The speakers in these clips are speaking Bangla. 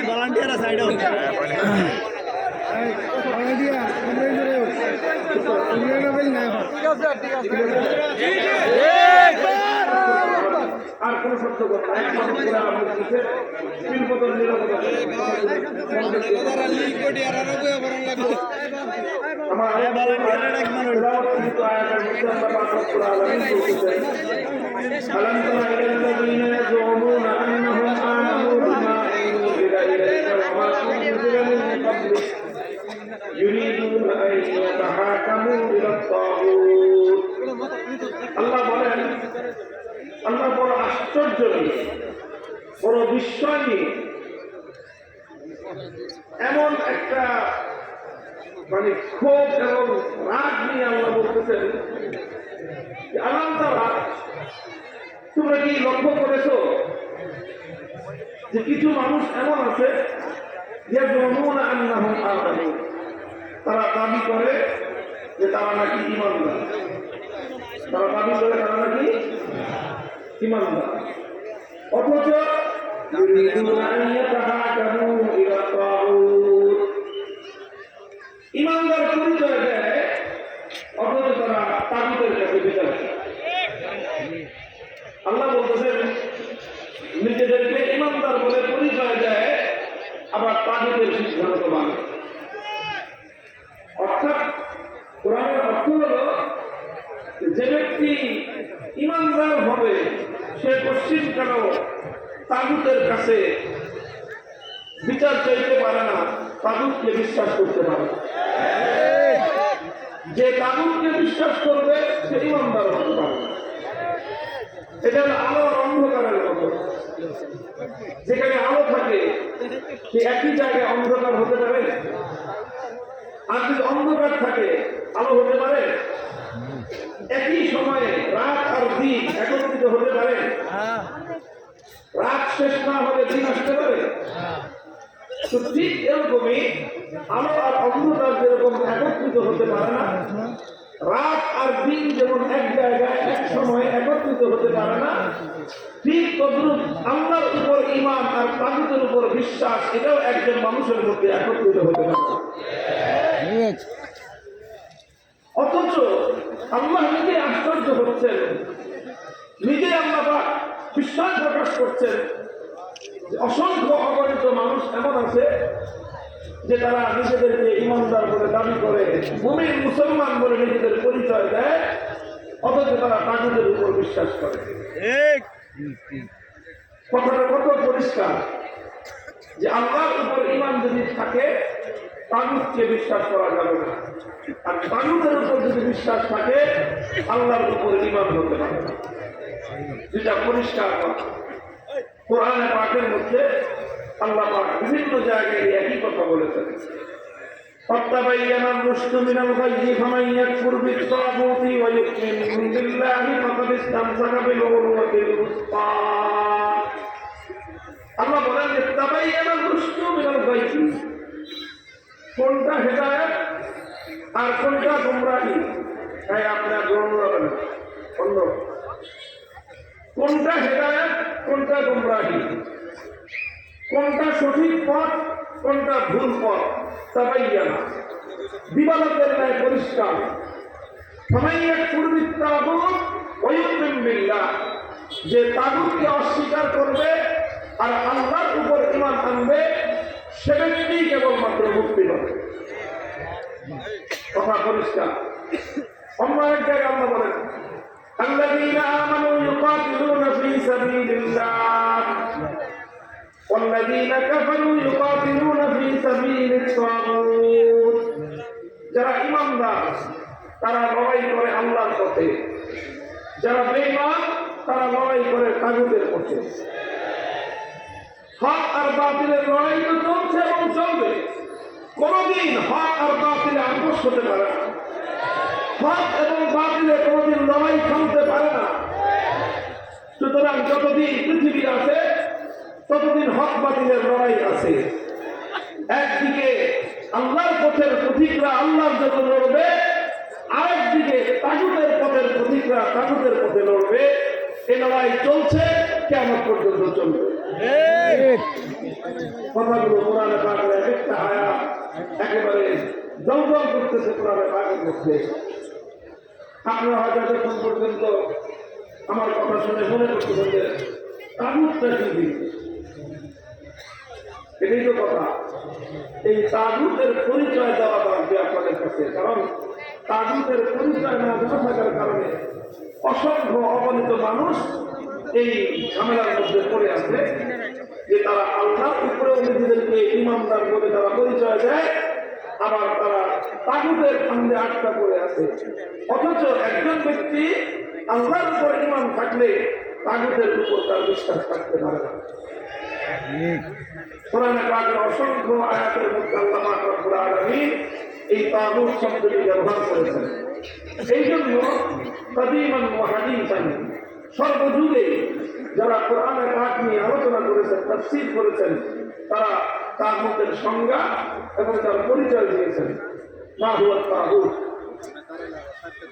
ভলান্টিয়ার সাইড আর কোন শব্দ يريدون أن يتحاكموا إلى الطاغوت আল্লাহ বলেন আল্লাহ বড় আশ্চর্য নিয়ে বড় বিস্ময় নিয়ে এমন একটা মানে ক্ষোভ এবং রাগ নিয়ে আল্লাহ বলতেছেন আল্লাহ তাআলা তোমরা কি লক্ষ্য করেছো যে কিছু মানুষ এমন আছে তারা দাবি করে যে তারা নাকি ঈমানদার, তারা দাবি করে তারা নাকি ঈমানদার, অথচ ঈমানদার পরিচয় দেয়, অথচ তারা তাগুতের কাছে বিচার করে। আল্লাহ বলতেছেন নিজেদেরকে ঈমানদার বলে পরিচয় দেয়, আবার তাগুতের সিদ্ধান্ত মানে। অর্থাৎ কোরআনের অর্থ হল যে ব্যক্তি ঈমানদার হবে সে পশ্চিমকাল তাগুতের কাছে বিচার চাইতে পারে না, তাগুতকে বিশ্বাস করতে পারে। যে তাগুতকে বিশ্বাস করবে সে ঈমানদার হতে পারে। এটা হল আলো অন্ধকারের মতো, যেখানে আলো থাকে সে একই জায়গায় অন্ধকার হতে পারে, আর যদি অন্ধকার থাকে আলো হতে পারে। একই সময়ে রাত আর দিন একত্রিত হতে পারে, রাত শেষ না হলে দিন আসতে পারে। তো ঠিক এরকমই আলো আর অন্ধকার যেরকম একত্রিত হতে পারে না, রাত আর দিন যেমন এক জায়গায় এক সময় একত্রিত হতে পারে না, ঠিক তদ্রুপ আল্লাহর উপর ঈমান আর তাগুতের উপর বিশ্বাস এটাও একজন মানুষের মধ্যে একত্রিত হতে পারে। অথচ আল্লাহ নিজে আশ্চর্য হচ্ছেন, নিজে আল্লাহ বিশ্বাস প্রকাশ করছেন অসংখ্য অগণিত মানুষ এমন আছে যে তারা নিজেদেরকে ঈমানদার বলে দাবি করে, মুমিন মুসলমান বলে নিজেদের পরিচয় দেয়, অথচ তারা তাগুতের উপর বিশ্বাস করে। কথাটা কত পরিষ্কার যে আল্লাহর উপর ঈমান যদি থাকে তাগুতকে বিশ্বাস করা যাবে না, আর তাগুতের উপর যদি বিশ্বাস থাকে আল্লাহর উপর ঈমান হতে পারে না। যেটা পরিষ্কার কথা। কোরআনে পাকের মধ্যে আল্লাহ পাক বিভিন্ন জায়গায় একই কথা বলেছেন। فَتَبَيَّنَ الرُّشْدُ مِنَ الْغَيِّ فَمَن يَكْفُرْ بِالطَّاغُوتِ وَيُؤْمِن بِاللَّهِ فَقَدِ اسْتَمْسَكَ بِالْعُرْوَةِ الْوُثْقَى। আল্লাহ বলেন যে তাবাইয়ান الرُّشْدُ مِنَ الْغَيِّ, কোনটা হেদায়েত আর কোনটা গোমরাহি, তাই আপনার গ্রহণ করবেন। কোনটা হেদায়েত কোনটা গোমরাহি, কোনটা সঠিক পথ কোনটা ভুল পথ, তাবাইয়ানা দিবালোকের ন্যায় পরিষ্কার। ফামাইয়াক কুরবিত তাগুত ওয়া ইউমিন বিল্লাহ, যে তাগুতকে অস্বীকার করবে আর আল্লাহর উপর ঈমান আনবে সে ব্যক্তি কেবলমাত্র মুক্তি পাবে। কথা পরিষ্কার। অন্য এক জায়গায় আল্লাহ বলেন আল্লাযীনা আমানু ইউকাতিলুনা ফী সাবিলিল্লাহ ওয়াল্লাযীনা কাফারু ইউকাতিলুনা ফী সাবিলিত তাগুত। যারা ঈমানদার তারা লড়াই করে আল্লাহর পথে, যারা বেঈমান তারা লড়াই করে তাগুতের পথে। হক আর বাতিলের লড়াই তো চলছে এবং চলবে, কোনদিন হক আর বাতিলে আপোষ হতে পারে না। হক এবং বাতিলে কোনদিন লড়াই থামতে পারে না। সুতরাং যতদিন পৃথিবী আছে ততদিন হক বাতিলের লড়াই আছে। একদিকে আল্লাহর পথের পথিকরা আল্লাহর জন্য লড়বে, আরেকদিকে তাগুতের পথের পথিকরা তাগুতের পথে লড়বে। এই লড়াই চলছে, কিয়ামত পর্যন্ত চলবে। কথাগুলো কোরআনে পাকের একটা আয়াত একেবারে জলজল করতেছে কোরআনে পাকের মধ্যে। আপনারা হয়তো এখন পর্যন্ত আমার কথা শুনে মনে করতে বলতে তাগুতটা কি, এটাই তো কথা। এই তাগুতের পরিচয় দেওয়া লাগবে আপনাদের কাছে, কারণ তাগুতের পরিচয় না দেওয়া থাকার কারণে অসংখ্য অগণিত মানুষ এই ঝামেলার মধ্যে পড়ে আছে যে তারা আল্লাহর উপরে নিজেদেরকে ইমানদার বলে তারা পরিচয় দেয়, আবার তারা তাগুতের ফান্দে আটকা পড়ে আছে। অথচ একজন ব্যক্তি আল্লাহর উপর ইমান থাকলে তাগুতের উপর তার বিশ্বাস থাকতে পারে না। কোরআনে পাকের অসংখ্য আয়াতের মধ্যে আল্লাহ পাক রব্বুল আলামিন এই তাগুত শব্দটি ব্যবহার করেছেন। এই জন্য কাদিমান ওয়া হাদীসান সর্বযুগে যারা কোরআনে পাক নিয়ে আলোচনা করেছেন, তাফসীর করেছেন, তারা তাগুতের সংজ্ঞা এবং তার পরিচয় দিয়েছেন। মা হুয়া তাগুত,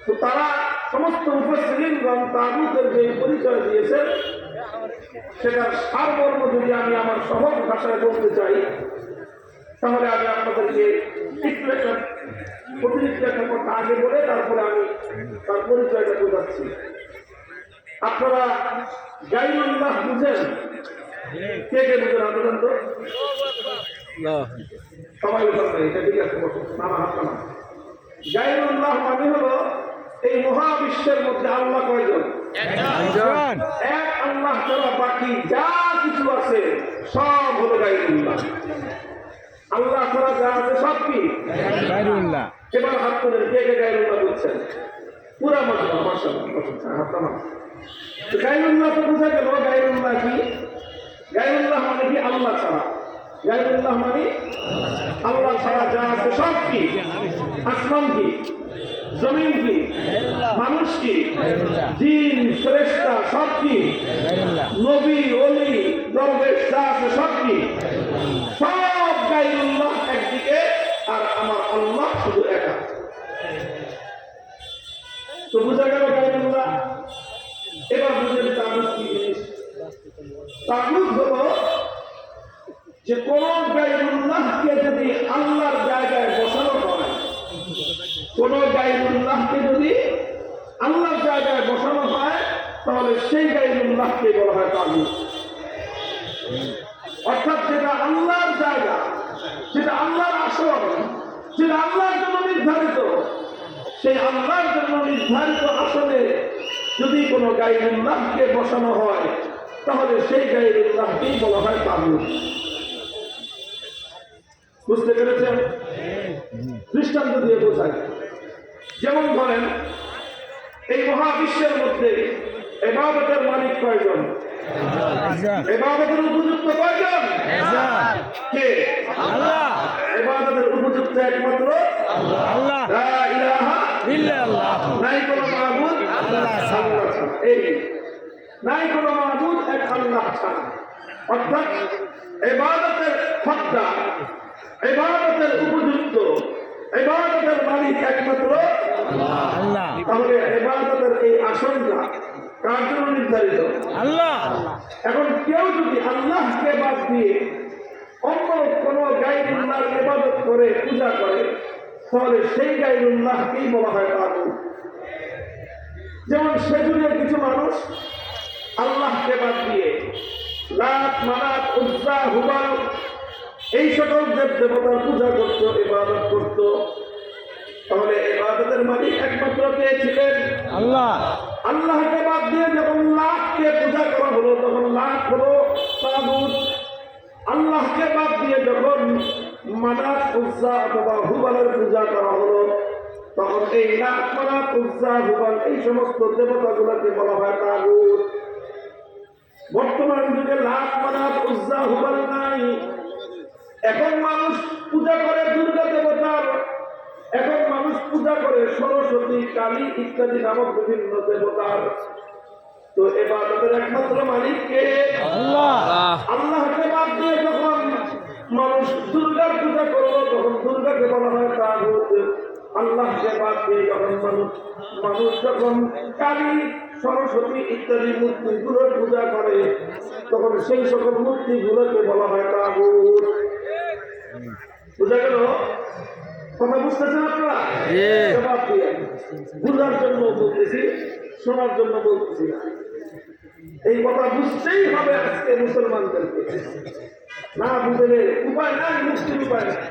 তো তারা সমস্ত মুফাসসিরিনগণ তাগুতের যে পরিচয় দিয়েছেন সেটার সারমর্ম যদি আমি আমার সহজ ভাষায় বলতে চাই, তাহলে আমি আপনাদেরকে অতিরিক্ত একটা কথা আগে বলে তারপরে আমি তার পরিচয়টা বোঝাচ্ছি। আপনারা গায়রুল্লাহ বুঝেন? কে কে বুঝেন আন্দোলন? তো সবাই বুঝেন, এটা ঠিক আছে, নানা হাত না। গায়রুল্লাহ মানে হলো এই মহাবিশ্বের মধ্যে আল্লাহ কয়জন? এক আল্লাহ ছাড়া বাকি যা কিছু আছে সব হলো গায়রুল্লাহ। আল্লাহ ছাড়া যা আছে সব কি গায়রুল্লাহ। এবার হাত তোলেন, কে কে গায়রুল্লাহ বুঝছেন? পুরা মজমা, মাশাআল্লাহ, হাত নামান। গায়রুল্লাহ তো বোঝা গেল। গায়রুল্লাহ কি? গায়রুল্লাহ মানে কি? আল্লাহ ছাড়া। গায়রুল্লাহ মানে আল্লাহ ছাড়া যা আছে সব কি? আসমান কি, জমিন কি, মানুষ কি, জিন ফেরেশতা সব কি, নবী ওলি দরবেশ যা আছে সব কি, সব গায়রুল্লাহ একদিকে, আর আমার আল্লাহ শুধু একা। তো বোঝা গেল গায়রুল্লাহ। এবার বুঝলেন তাগুত কি জিনিস। তাগুত হলো যে কোন গায়রুল্লাহকে যদি আল্লাহর জায়গায় বসানো হয়, কোন গায়রুল্লাহকে যদি আল্লাহর জায়গায় বসানো হয়, তাহলে সেই গায়রুল্লাহকে বলা হয় তাগুত। অর্থাৎ যেটা আল্লাহর জায়গা, যেটা আল্লাহর আসন, যেটা আল্লাহর জন্য নির্ধারিত, সেই আল্লাহর জন্য নির্ধারিত আসনে যদি কোনো গায়রুল্লাহকে বসানো হয়, তাহলে সেই গায়রুল্লাহকেই বলা হয় তাগুত। বুঝতে পেরেছেন? দৃষ্টান্ত দিয়ে বোঝায়। যেমন ধরেন, এই মহাবিশ্বের মধ্যে ইবাদতের মালিক কয়জন? ইবাদতের উপযুক্ত কয়জন? কে? আল্লাহ। ইবাদতের উপযুক্ত একমাত্র আল্লাহ। লা ইলাহা ইল্লাল্লাহ, নাই কোনো মাবুদ আল্লাহ ছাড়া। এই নাই কোনো মাবুদ এক আল্লাহ ছাড়া। অর্থাৎ ইবাদতের হকদার, ইবাদতের উপযুক্ত, ইবাদতের মালিক একমাত্র আল্লাহ। তাহলে ইবাদতের এই আসনটা কার জন্য নির্ধারিত? আল্লাহ। এখন কেউ যদি আল্লাহকে বাদ দিয়ে অন্য কোন গায়রুল্লাহর ইবাদত করে, পূজা করে, তাহলে সেই গায়রুল্লাহকেই বলা হয় তাগুত। যেমন সেজুনের কিছু মানুষ আল্লাহকে বাদ দিয়ে লাত, মানাত, উজ্জা, হুবাল এই সকল দেব দেবতার পূজা করত, ইবাদত করত। তাহলে ইবাদতের মালিক একমাত্র কে ছিলেন? আল্লাহ। আল্লাহকে বাদ দিয়ে যখন লাতকে পূজা করা হলো, তখন লাত হলো তাগুত। আল্লাহকে বাদ দিয়ে যখন মানাত, উজ্জা অথবা হুবালের পূজা করা হলো, তখন এই লাত, মানাত, উজ্জা, হুবাল এই সমস্ত দেবতাগুলোকে বলা হয় তাগুত। বর্তমান যুগে লাত, মানাত, উজ্জা, হুবাল নাই। এখন মানুষ পূজা করে দুর্গা দেবতার, এখন মানুষ পূজা করে সরস্বতী, কালী ইত্যাদি নামক বিভিন্ন দেবতার। তো ইবাদতের একমাত্র মালিক কে? আল্লাহ। আল্লাহকে বাদ দিয়ে যখন মানুষ দুর্গার পূজা করলো, তখন দুর্গাকে বলা হয় তাগুত। আল্লাহকে বাদ দিয়ে যখন মানুষ যখন কালী, সরস্বতী ইত্যাদি মূর্তিগুলোর পূজা করে, তখন সেই সকল মূর্তিগুলোকে বলা হয় তাগুত। বুঝা গেল? কথা বুঝতেছেন আপনারা? জবাব দিয়ে বুঝার জন্য বলতেছি, শোনার জন্য বলতেছি না। এই কথা বুঝতেই হবে আজকে মুসলমানদেরকে, না বুঝলে উপায় নাই, মুক্তির উপায় নাই।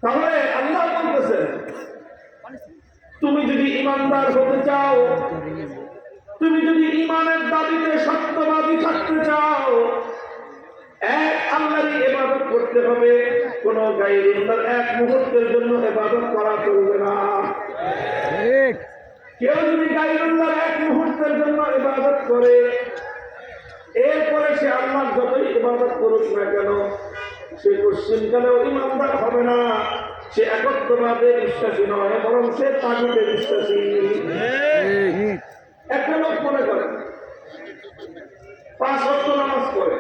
তাহলে আল্লাহ বলতেছেন, তুমি যদি ইমানদার হতে চাও, তুমি যদি ইমানের দাবিতে সত্যবাদী থাকতে চাও, এক আল্লাহরই ইবাদত করতে হবে, কোন গায়রুল্লাহর এক মুহূর্তের জন্য ইবাদত করা চলবে না। কেউ যদি গায়রুল্লাহর এক মুহূর্তের জন্য ইবাদত করে, এরপরে সে আল্লাহর যতই ইবাদত করুক না কেন, সে পশ্চিমকালেও ইমানদার হবে না, সে একত্ববাদে বিশ্বাসী নয়, বরং সে তাগুতে বিশ্বাসী। একটা লোক মনে করে 5 ওয়াক্ত নামাজ পড়ে,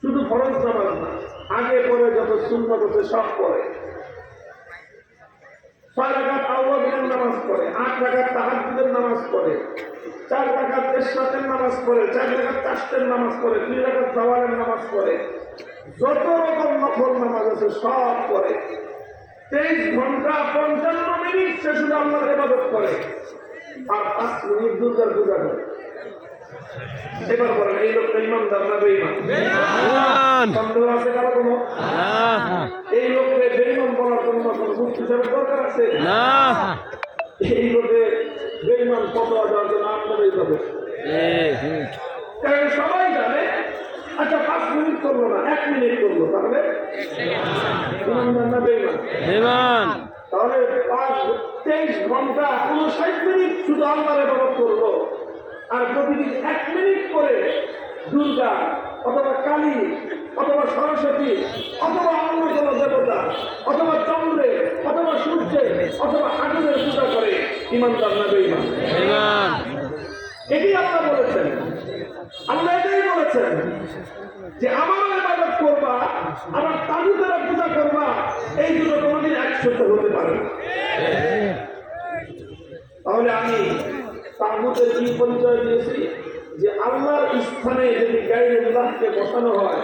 শুধু ফরজ নামাজ না, আগে পরে যত সুন্নাত আছে সব পড়ে, 6 রাকাত আউয়াবিনের নামাজ পড়ে, 8 রাকাত তাহাজ্জুদের নামাজ পড়ে, 4 রাকাত ইশরাকের নামাজ পড়ে, 4 রাকাত তাশতের নামাজ পড়ে, 2 রাকাত জাওয়ারের নামাজ পড়ে, যত রকম নফল নামাজ আছে সব পড়ে। 23 ঘন্টা 55 মিনিট সে শুধু আল্লাহর ইবাদত করে, আর 5 মিনিট দুর্গার পূজা করে। এবার বলেন, এই লোকটা ইমানদার না বেঈমান? সন্দেহ আছে কারো কোনো? এই লোককে বেঈমান বলার জন্য কোনো যুক্তি হিসাবে দরকার আছে না। এই লোকে বেঈমান ফতোয়া দেওয়ার জন্য আপনারাই যাবে, কারণ সবাই জানে। আচ্ছা 5 মিনিট করলো না, 1 মিনিট করলো, তাহলে ইমানদার না বেঈমান? তাহলে 23 ঘন্টা 59 মিনিট শুধু আল্লাহর ইবাদত করলো, আর প্রতিদিন 1 মিনিট করে দুর্গা অথবা কালী অথবা সরস্বতী অথবা অন্য কোনো দেবতা অথবা চন্দ্রে অথবা সূর্যে অথবা আগুনের পূজা করে, ইমানদার না বেঈমান? এটি আল্লাহ বলেছেন। আল্লাহ এটাই বলেছেন যে আমার ইবাদত করবা, আমার তাগুতের পূজা করবা, এই দুটো কোনোদিন একসাথে হতে পারে না। তাহলে আমি তাগুতের কি পরিচয় দিয়েছি? যে আল্লাহর স্থানে যদি গায়রুল্লাহকে বসানো হয়,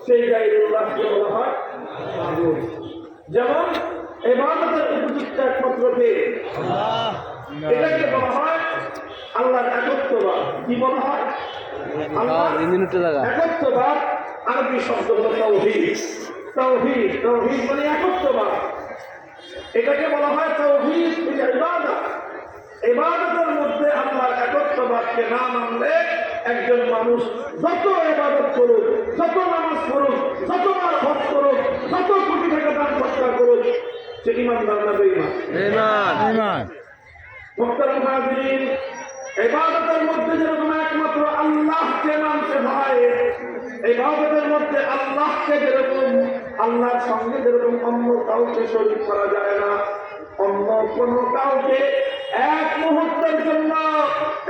সেই গায়রুল্লাহকে বলা হয় তাগুত। যেমন ইবাদতের উপযুক্ত একমাত্র কে? এটাকে বলা হয় আল্লাহর একত্ববাদ। কি বলা হয়? আল্লাহর একত্ববাদ। আরবি শব্দ হলো তাওহীদ। তাওহীদ, তাওহীদ মানে একত্ববাদ। এটাকে বলা হয় তাওহীদ ফিল ইবাদত। ইবাদতের মধ্যে আল্লাহর একত্ববাদকে না মানলে একজন মানুষ যত ইবাদত করুক, যত নামাজ পড়ুক, যতবার হজ করুক, যত কোটি টাকা দান খরচা করুক, সে ইমানদার না বেঈমান? মুহতারাম হাজিরিন, ইবাদতের মধ্যে যেরকম একমাত্র আল্লাহকে মানতে হয়, ইবাদতের মধ্যে আল্লাহকে যেরকম, আল্লাহর সঙ্গে যেরকম অন্য কাউকে শরীক করা যায় না, অন্য কোনো কাউকে এক মুহূর্তের জন্য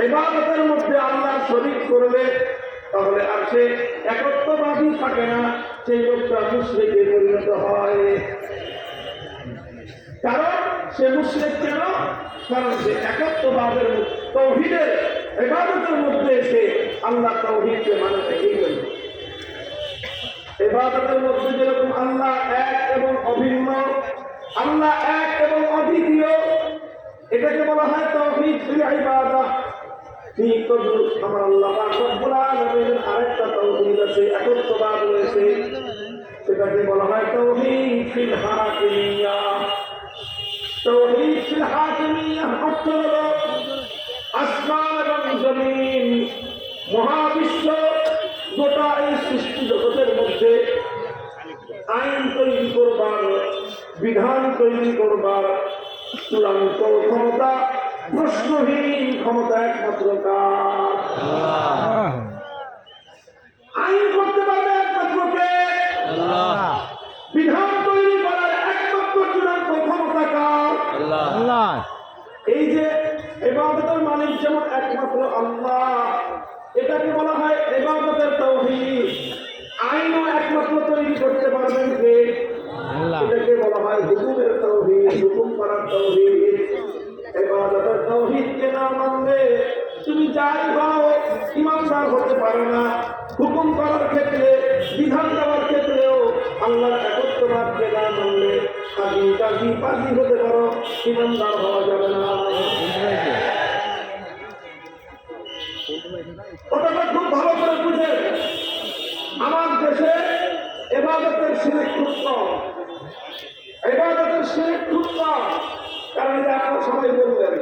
ইবাদতের মধ্যে আল্লাহ শরীক করবে, তাহলে আর সে একত্ববাদী থাকে না, সেই লোকটা মুশরিকে পরিণত হয়। কারণ সে মুশরিক কেন? কারণ সে একত্ববাদের তাওহীদের ইবাদতের মধ্যে এসে আল্লাহ তাওহীদকে মানে থেকেই গেল। ইবাদতের মধ্যে যেরকম আল্লাহ এক এবং অভিন্ন, আল্লাহ এক এবং অদ্বিতীয়, এটাকে বলা হয় তাওহীদ ফিল ইবাদাহ। ঠিক তদ্রুপ আমার আল্লাহ রব্বুল আলামিনের আরেকটা তাওহীদ আছে, একত্ববাদ রয়েছে, সেটাকে বলা হয় তাওহীদ ফিল হাকিমিয়া। তাওহীদ ফিল হাকিমিয়া অর্থ হলো আসমান এবং জমিন, মহাবিশ্ব, গোটা এই সৃষ্টি জগতের মধ্যে আইন তৈরি করবার, বিধান তৈরি করবার চূড়ান্ত ক্ষমতা, প্রশ্নহীন ক্ষমতা একমাত্র কার? আইন করতে পারবে একমাত্র কে? বিধান তৈরি করার একমাত্র চূড়ান্ত ক্ষমতা কার? আল্লাহ। এই যে ইবাদতের মালিক যেমন একমাত্র আল্লাহ, এটাকে বলা হয় ইবাদতের তাওহীদ। আইনও একমাত্র তৈরি করতে পারবেন কে? আল্লাহ। এটাকে বলা হয় হুকুমের তাওহীদ, হুকুম করার তাওহীদ। ইবাদত করার ক্ষেত্রে, বিধান দেওয়ার ক্ষেত্রেও আল্লাহর একত্ববাদকে না মানলে কাজী পাজি হতে পারো, ইমানদার হওয়া যাবে না। কথাটা খুব ভালো করে বুঝে। আমার দেশে ইবাদতের শিরক খুব কম, ইবাদতের শিরক খুব কম। কারণ এটা আপনারা সবাই বলবেন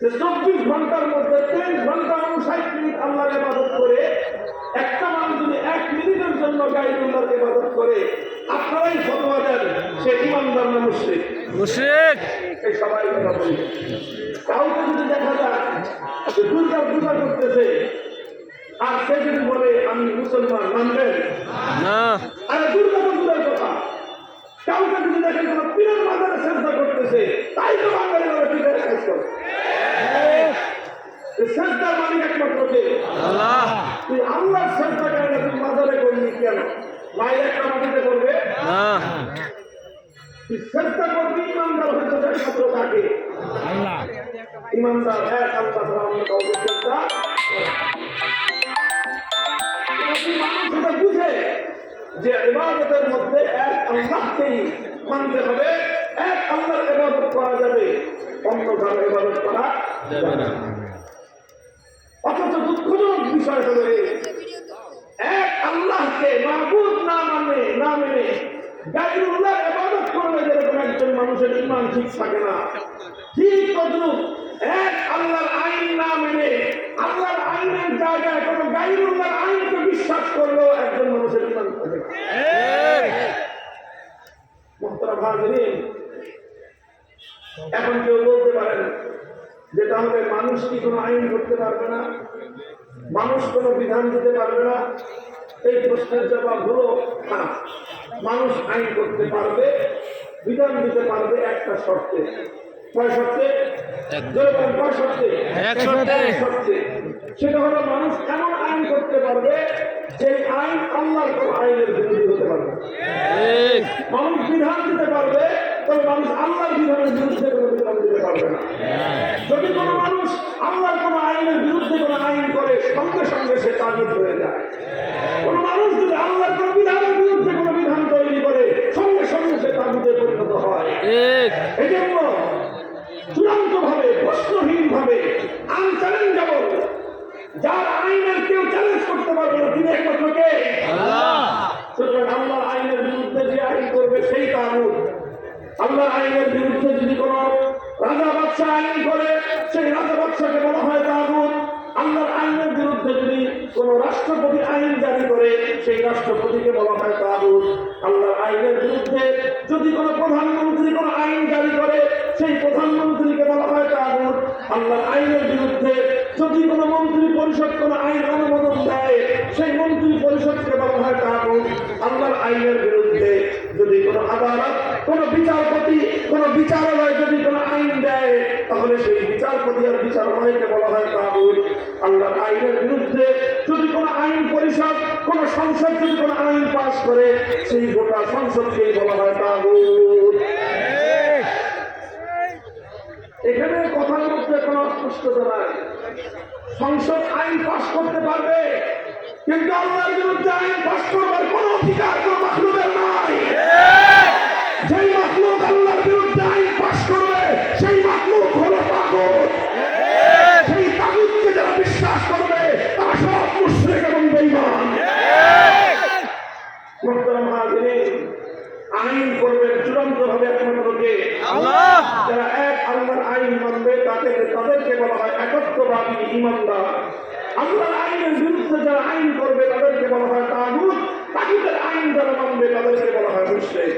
যে 24 ঘন্টার মধ্যে 23 ঘন্টা 59 মিনিট আল্লাহর ইবাদত করে একটা মানুষ যদি 1 মিনিটের জন্য গায়রুল্লাহর ইবাদত করে, আপনারাই ফতোয়া দেন সে ইমানদার না মুশরিক? মুশরিক। এই সবাই কথা বলি। কাউকে যদি দেখা যায় যে দুর্গার পূজা করতেছে আর সে যদি বলে আমি মুসলমান, মানবেন না? আরে দুর্গা পূজার কথা। কাউকে যদি দেখেন কোন পীরের মাজারে সেজদা করতেছে, তাই তো বাঙালি বলে পীরের কাজ করে। সেজদার মালিক একমাত্র কে? আল্লাহ। তুই আল্লাহর সেজদা কেন তুই মাজারে করবি কেন? মায়ের একটা মাটিতে করবে না। তুই সেজদা করবি, ইমানদার হইতে একমাত্র থাকে আল্লাহ। ইমানদার এক আল্লাহ ছাড়া অন্য কাউকে সেজদা মানুষ বুঝে যে ইবাদতের মধ্যে এক আল্লাহকেই মানতে হবে, এক আল্লাহর ইবাদত করা যাবে, অন্য কারো ইবাদত করা যাবে না। অথচ দুঃখজনক বিষয় হলো এক আল্লাহকে মাবুদ না মেনে গায়রুল্লাহর ইবাদত করলে যেরকম একজন মানুষের ঈমান ঠিক থাকে না, ঠিক তদ্রুপ এক আল্লাহর আইন না মেনে আল্লাহর আইনের জায়গায় কোন গায়রুল্লাহর আইনকে বিশ্বাস করলেও একজন মানুষের ঈমান থাকে না। মুহতারাম হাজিরিন, এখন কেউ বলতে পারেন যে তাহলে মানুষ কি কোনো আইন করতে পারবে না, মানুষ কোনো বিধান দিতে পারবে না? এই প্রশ্নের জবাব হলো হ্যাঁ, মানুষ আইন করতে পারবে, বিধান দিতে পারবে একটা শর্তে। কয় শর্তে? কয় শর্তে? এক শর্তে। সেটা হলো মানুষ এমন আইন করতে পারবে যে আইন আল্লাহর কোন আইনের বিরোধী হতে পারবে। মানুষ বিধান দিতে পারবে, তবে মানুষ আল্লাহর বিধানের বিরুদ্ধে কোনো বিধান দিতে পারবে না। যদি কোনো মানুষ আল্লাহর কোন আইনের বিরুদ্ধে কোনো আইন করে, সঙ্গে সঙ্গে সে তাগুত হয়ে যায়। কোন মানুষ যদি আল্লাহর কোন বিধানের বিরুদ্ধে কোনো বিধান তৈরি করে, সঙ্গে সঙ্গে সে তাগুতে পরিণত হয়। এই জন্য চূড়ান্ত ভাবে, প্রশ্নহীন ভাবে, আনচ্যালেঞ্জেবল, যার আইনের কেউ চ্যালেঞ্জ করতে পারবে না, তিনি একমাত্র কে? আল্লাহ। সুতরাং আল্লাহর আইনের বিরুদ্ধে যে আইন করবে সেই তাগুত। আল্লাহর আইনের বিরুদ্ধে যদি কোন রাজা বাদশা আইন করে, সেই রাজা বাদশাকে বলা হয় তাগুত। আল্লাহর আইনের বিরুদ্ধে যদি কোন রাষ্ট্রপতি আইন জারি করে, সেই রাষ্ট্রপতিকে বলা হয় তাগুত। আল্লাহর আইনের বিরুদ্ধে যদি কোন প্রধানমন্ত্রী কোন আইন জারি করে, সেই প্রধানমন্ত্রীকে বলা হয় তাগুত। আল্লাহর আইনের বিরুদ্ধে যদি কোন মন্ত্রী পরিষদ কোন আইন অনুমোদন দেয়, সেই মন্ত্রী পরিষদকে বলা হয় তাগুত। আল্লাহর আইনের বিরুদ্ধে যদি কোন আদালত, কোন বিচারপতি, কোন বিচারালয় যদি কোন আইন দেয়, তাহলে সেই বিচারপতি আর বিচারালয়কে বলা হয় তাগুত। আল্লাহর আইনের বিরুদ্ধে যদি কোন আইন পরিষদ, কোন সংসদ যদি কোন আইন পাস করে, সেই গোটা সংসদকেই বলা হয় তাগুত। এখানে কথার মধ্যে কোন অস্পষ্টতা নাই। সংসদ আইন পাস করতে পারবে, কিন্তু আল্লাহর বিরুদ্ধে আইন পাস করবার কোন অধিকার কোন মাখলুকের নাই। যেই মাখলুক আল্লাহর বিরুদ্ধে আইন পাস করবে, সেই মাখলুক হলো তাগুত। সেই তাগুতকে যারা বিশ্বাস করবে, তারা সব মুশরিক এবং বেঈমান। মুহতারাম হাজিরিন, আইন করবেন চূড়ান্ত ভাবে একমাত্র কে? আল্লাহ। যারা এক আল্লাহর আইন মানবে তাদেরকে বলা হয় একত্ববাদী, ঈমানদার। আল্লাহর আইনের বিরুদ্ধে যারা আইন করবে তাদেরকে বলা হয় তাগুত। তাগুতের আইন যারা মানবে তাদেরকে বলা হয় মুশরিক।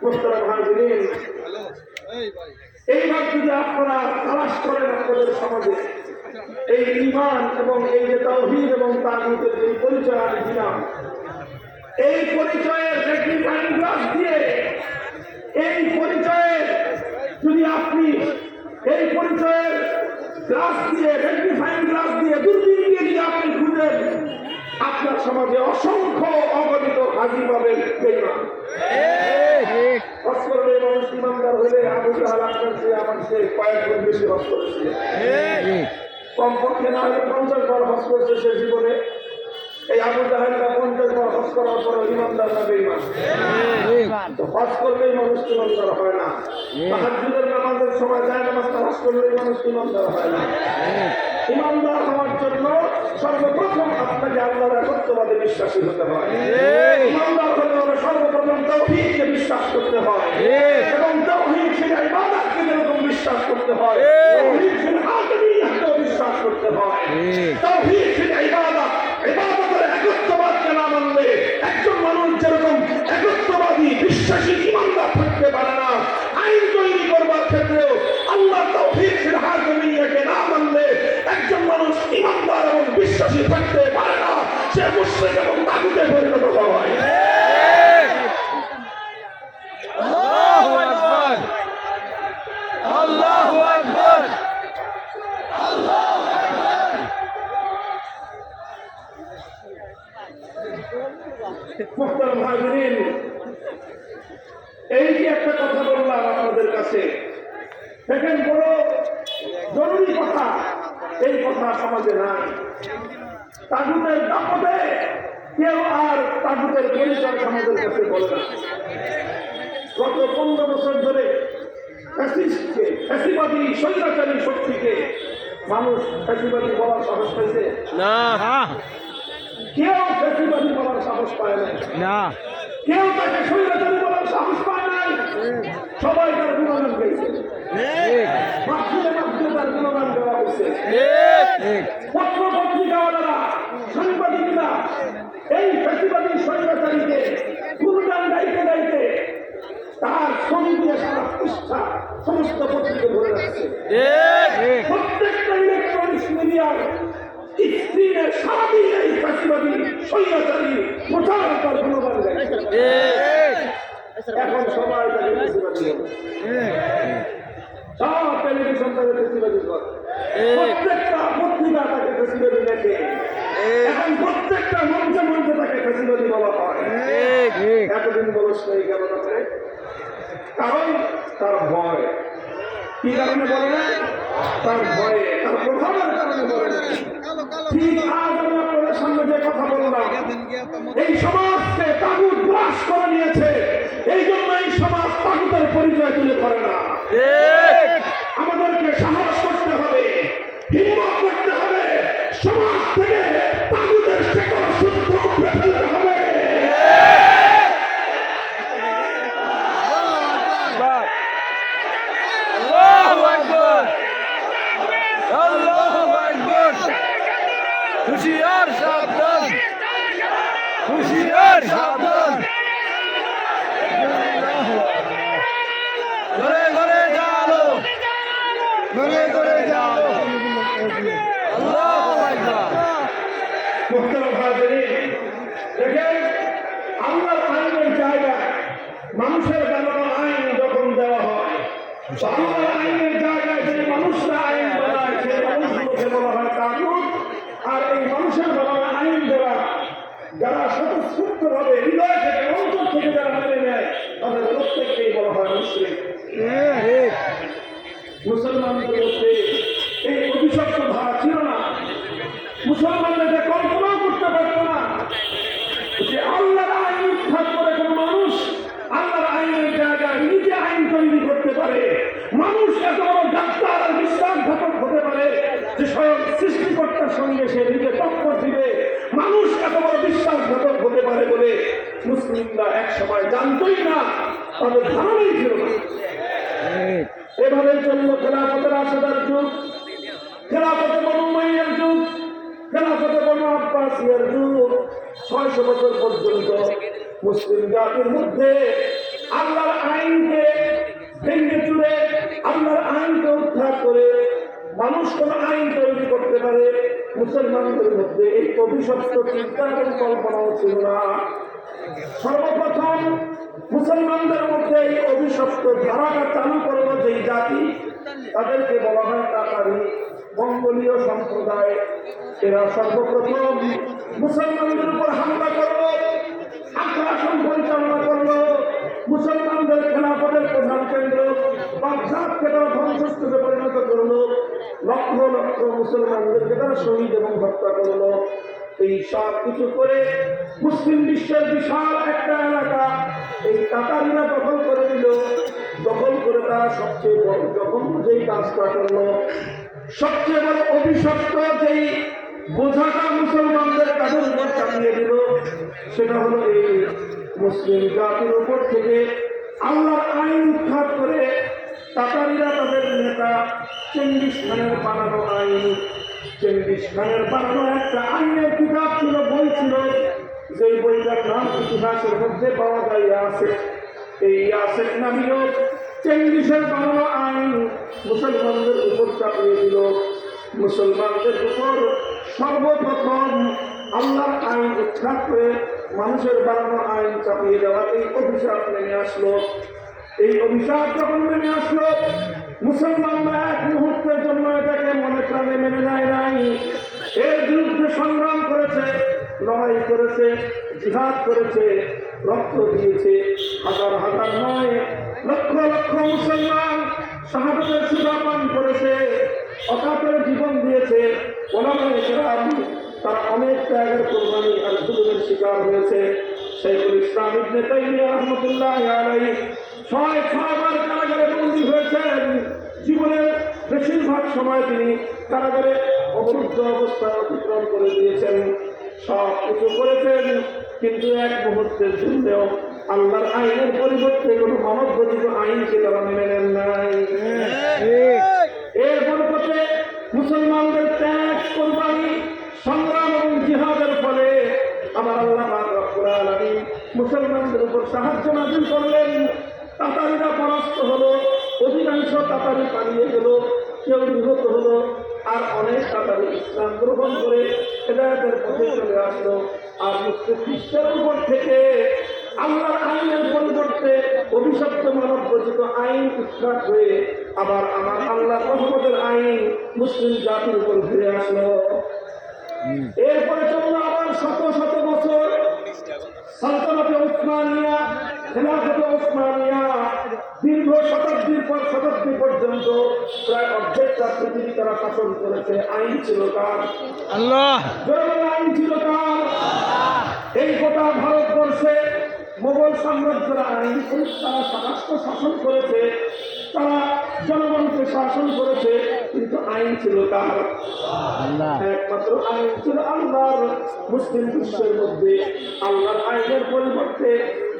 মুহতারাম হাজিরিন, এইবার যদি আপনারা তালাশ করেন আপনাদের সমাজে এই ঈমান এবং এই যে তাওহীদ এবং তাগুতের যে পরিচয় আমি দিলাম, এই পরিচয়ের ম্যাগনিফাইং গ্লাস দিয়ে, এই পরিচয়ের যদি আপনি এই পরিচয়ের গ্লাস দিয়ে, ম্যাগনিফাইং গ্লাস দিয়ে, দূরবীন দিয়ে যদি আপনি খুঁজেন, আপনার সমাজে অসংখ্য অগণিত হাজি পাবেন বেঈমান। হজ করবে মানুষ ইমানদার হলে আবু জাহাল আপনার চেয়ে আমার চেয়ে কয়েক গুণ বেশি হজ করেছে। কমপক্ষে না হলে 50 বার হজ করছে সে জীবনে। করার পর ইমানদার না বেঈমান? তো হজ করলেই মানুষ ইমানদার হয় না, তাহাজ্জুদের নামাজের সময় যায় নামাজটা হজ করলেই মানুষ ইমানদার হয় না। ইমানদার হওয়ার জন্য সর্বপ্রথম আপনাকে আল্লাহর একত্ববাদে বিশ্বাসী হতে হয়। ইমানদার হতে হলে সর্বপ্রথম তাওহীদকে বিশ্বাস করতে হয় এবং তাওহীদ সেটা ইবাদতকে যেরকম বিশ্বাস করতে হয়, তাওহীদ সেটা আকিদাকে বিশ্বাস করতে হয়। তাওহীদ সেটা ইবাদত, ইবাদতের একত্ববাদকে না মানলে একজন মানুষ যেরকম একত্ববাদী বিশ্বাসী ইমানদার থাকতে পারে না, আইন তৈরি করবার ক্ষেত্রেও আল্লাহ তাওহীদ সেটা আকিদাকে না মানলে একজন মানুষ ইমানদার এবং বিশ্বাসী থাকতে পারে না, সে মুশরিক এবং তাগুতে পরিণত হয়। আল্লাহু আকবার, আল্লাহু আকবার, আল্লাহু আকবার। মুহতারাম হাজিরিন, এই যে একটা কথা বললাম আপনাদের কাছে, দেখেন বড় জরুরি কথা, এই কথা সমাজে নাই। তাগুতের দাপটে কেউ আর তাগুতের পরিচয় সমাজের কাছে বলে না। গত 15 বছর ধরে ফ্যাসিবাদী স্বৈরাচারী শক্তিকে মানুষ ফ্যাসিবাদী বলার সাহস পাইছে না, কেউ ফ্যাসিবাদী বলার সাহস পায় না, কেউ তাকে স্বৈরাচারী বলার সাহস পায় নাই। সবাই তার গুণগান গাইছে, মাধ্যমে মাধ্যমে তার গুণগান দেওয়া হয়েছে। পত্র পত্রিকাওয়ালারা, সাংবাদিকরা এই ফ্যাসিবাদী স্বৈরাচারীকে গুণগান গাইতে গাইতে তার ছবি দিয়ে সারা পৃষ্ঠা সমস্ত পত্রিকা ভরে রাখছে। প্রত্যেকটা ইলেকট্রনিক্স মিডিয়ার স্ক্রিনে সারাদিন এই ফ্যাসিবাদী স্বৈরাচারী প্রচারকার গুণগান গাইছে। এখন সবাই তাকে ফ্যাসিবাদী বলে। সব টেলিভিশন তাকে ফ্যাসিবাদী করে, প্রত্যেকটা পত্রিকা তাকে ফ্যাসিবাদী লেখে, এখন প্রত্যেকটা মঞ্চে মঞ্চে তাকে ফ্যাসিবাদী বলা হয়। এতদিন বলস নেই কেন? কারণ তার ভয়। কি কারণে বলে না? তার ভয়ে, তার প্রভাবের কারণে বলে না। ঠিক আজ আমি আপনাদের সামনে যে কথা বললাম, এই সমাজকে তাগুত গ্রাস করে নিয়েছে, এই জন্য এই সমাজ তাগুতের পরিচয় তুলে ধরে না। আমাদেরকে সাহস করতে হবে, হিম্মত করতে হবে, সমাজ থেকে তাগুতের শেকড় শুদ্ধ করে ফেলতে হবে। হুশিয়ার সাবধান, হুশিয়ার সাবধান, ঘরে ঘরে জালো, ঘরে ঘরে জালো। আল্লাহু আকবার। মুহতারাম হাজিরিন, দেখেন আল্লাহর আইনের জায়গায় মানুষের বানানো আইন যখন দেওয়া হয়, তো আল্লাহর আইনের জায়গায় যে মানুষরা আইন বানায় সেই মানুষগুলোকে বলা হয় তাগুত। আর এই মানুষের বানানো আইন দেওয়া যারা স্বতঃস্ফূর্তভাবে হৃদয় থেকে অন্তর থেকে যারা মেনে নেয় তাদের প্রত্যেককেই বলা হয় মুশরিক। মুসলমানদের মধ্যে এই অভিশপ্ত ধারা ছিল না। মুসলমানদের কল্পনাও করতে পারত না যে আল্লাহর আইন উৎখাত করে কোন মানুষ আল্লাহর আইনের জায়গায় নিজে আইন তৈরি করতে পারে। মানুষ এত বড় ডাক্তার আর বিশ্বাসঘাতক হতে পারে যে স্বয়ং সৃষ্টিকর্তার সঙ্গে সে নিজে টক্কর দিবে। মানুষ এত বড় বিশ্বাসঘাতক হতে পারে বলে মুসলিমরা এক সময় জানতই না, তাদের ধারণাই ছিল না। এভাবে চলল খেলাফতের রাশেদার যুগ, খেলাফতে বনু উমাইয়ার যুগ, খেলাফতে বনু আব্বাসিয়ার যুগ। 600 বছর পর্যন্ত মুসলিম জাতির মধ্যে আল্লাহর আইনকে ভেঙে চুরে, আল্লাহর আইনকে উদ্ধার করে মানুষ কোন আইন তৈরি করতে পারে, মুসলমানদের মধ্যে এই অভিশপ্ত চিন্তা এবং কল্পনাও ছিল না। সর্বপ্রথম মুসলমানদের মধ্যে এই অভিশপ্ত ধারাটা চালু করলো যেই জাতি, তাদেরকে বলা হয় তাতারি, মঙ্গোলীয় সম্প্রদায়। এরা সর্বপ্রথম মুসলমানদের উপর হামলা করলো, আগ্রাসন পরিচালনা করলো। মুসলমানদের খেলাফতের প্রধান কেন্দ্র বাগদাদকে তারা ধ্বংসস্তূপে পরিণত করলো। লক্ষ লক্ষ মুসলমানদেরকে তারা শহীদ এবং হত্যা করলো। এই সব কিছু করে মুসলিম বিশ্বের বিশাল একটা এলাকা এই তাতারিরা দখল করে দিল। দখল করে তারা সবচেয়ে বড় যখন যেই কাজটা করলো, সবচেয়ে বড় অভিশপ্ত যেই বোঝাটা মুসলমানদের কাঁধের উপর চাপিয়ে দিল, সেটা হলো এই মুসলিম জাতির উপর থেকে আল্লাহর আইন উৎখাত করে তাতারিরা তাদের নেতা চেঙ্গিস খানের বানানো আইন, চেঙ্গিস খানের বানানো একটা আইনের কিতাব ছিল, বই ছিল, যে বইটার নাম ইতিহাসের মধ্যে পাওয়া যায় ইয়াসেক। এই ইয়াসেক নামীয় চেঙ্গিসের বানানো আইন মুসলমানদের উপর চাপিয়ে দিল। মুসলমানদের উপর সর্বপ্রথম আল্লাহর আইন উৎখাত করে মানুষের বানানো আইন চাপিয়ে দেওয়া এই অভিশাপ নেমে আসলো। এই অভিশাপ যখন নেমে আসলো, মুসলমানরা এক মুহূর্তের জন্য এটাকে মনে প্রাণে মেনে নেয় নাই। এর বিরুদ্ধে সংগ্রাম করেছে, লড়াই করেছে, জিহাদ করেছে, রক্ত দিয়েছে। হাজার হাজার নয়, লক্ষ লক্ষ মুসলমান শাহাদাতের সুধা পান করেছে, অকাতরে জীবন দিয়েছে। ওলামায়ে কেরাম তারা অনেক ত্যাগের কোরবানি আর জুলুমের শিকার হয়েছে। শাইখুল ইসলাম ইবনে তাইমিয়া রাহমাতুল্লাহি আলাইহি ছয়বার কারাগারে বন্দী হয়েছেন। জীবনের বেশিরভাগ সময় তিনি কারাগারে অবরুদ্ধ অবস্থা অতিক্রম করে দিয়েছেন। সব কিছু করেছেন, কিন্তু এক মুহূর্তের জন্যও আল্লাহর আইনের পরিবর্তে কোনো মানব গঠিত আইনকে তারা মেনে নেন নাই। এর পরিবর্তে মুসলমানদের ত্যাগ, কোরবানি, সংগ্রাম এবং জিহাদের ফলে আমার আল্লাহ পাক রব্বুল আলামিন মুসলমানদের উপর সাহায্য নাযিল করলেন। তাতারিরা পরাস্ত হলো, অধিকাংশ তাতারি পালিয়ে গেল, কেউ নিহত হলো, আর অনেক তাতারি ইসলাম গ্রহণ করে হেদায়েতের পথে চলে আসলো। আর মুসলিম বিশ্বের উপর থেকে আল্লাহর আইনের পরিবর্তে অভিশপ্ত মানব রচিত আইন উৎখাত হয়ে আবার আমার আল্লাহর রহমতের আইন মুসলিম জাতির উপর ফিরে আসলো। এরপরে চলল আবার শত শত বছর সালতানাতে ওসমানিয়া, খেলাফতে ওসমানিয়া, দীর্ঘ শতাব্দীর পর শতাব্দী পর্যন্ত প্রায় অর্ধেকটা পৃথিবী তারা শাসন করেছে। আইন ছিল কার? আল্লাহ। আইন ছিল কার? এই গোটা ভারতবর্ষে মোগল সাম্রাজ্যরা আইন তারা রাষ্ট্র শাসন করেছে, তারা জনগণকে শাসন করেছে, কিন্তু আইন ছিল কার? একমাত্র আইন ছিল আল্লাহর। মুসলিম বিশ্বের মধ্যে আল্লাহর আইনের পরিবর্তে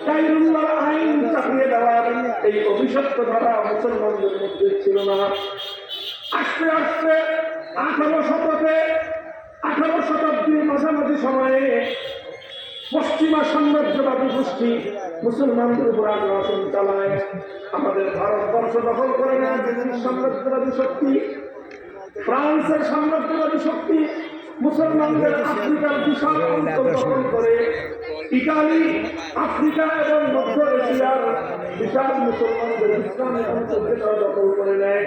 গায়রুল্লাহর আইন চাপিয়ে দেওয়ার এই অভিশপ্ত ধারা মুসলমানদের মধ্যে ছিল না। আস্তে আস্তে 18 শতাব্দীর মাঝামাঝি সময়ে পশ্চিমা সাম্রাজ্যবাদী গোষ্ঠী মুসলমানদের উপর আগ্রাসন চালায়। আমাদের ভারতবর্ষ দখল করে নেয় ব্রিটিশ সাম্রাজ্যবাদী শক্তি, ফ্রান্সের সাম্রাজ্যবাদী শক্তি মুসলমানদের আফ্রিকার বিশাল অঞ্চল দখল করে। ইতালি, আফ্রিকা এবং মধ্য এশিয়ার বিশাল মুসলমানদের ইসলামী অঞ্চলকে তারা দখল করে নেয়।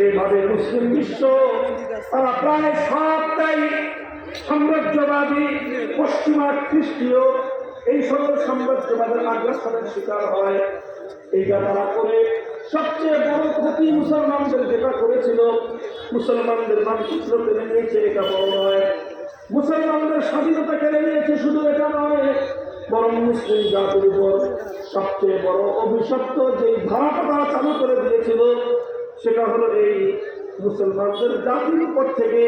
এইভাবে মুসলিম বিশ্ব তারা প্রায় সবটাই সাম্রাজ্যবাদী পশ্চিমা খ্রিস্টীয় এই সকল সাম্রাজ্যবাদের আগ্রাসনের শিকার হয়। এইটা তারা করে সবচেয়ে বড় ক্ষতি মুসলমানদের যেটা করেছিল, মুসলমানদের মানচিত্র কেড়ে নিয়েছে, এটা বড় নয়। মুসলমানদের স্বাধীনতা কেড়ে নিয়েছে, শুধু এটা নয়, বরং মুসলিম জাতির উপর সবচেয়ে বড় অভিশপ্ত যে ধারাটা তারা চালু করে দিয়েছিল, সেটা হলো এই মুসলমানদের জাতির উপর থেকে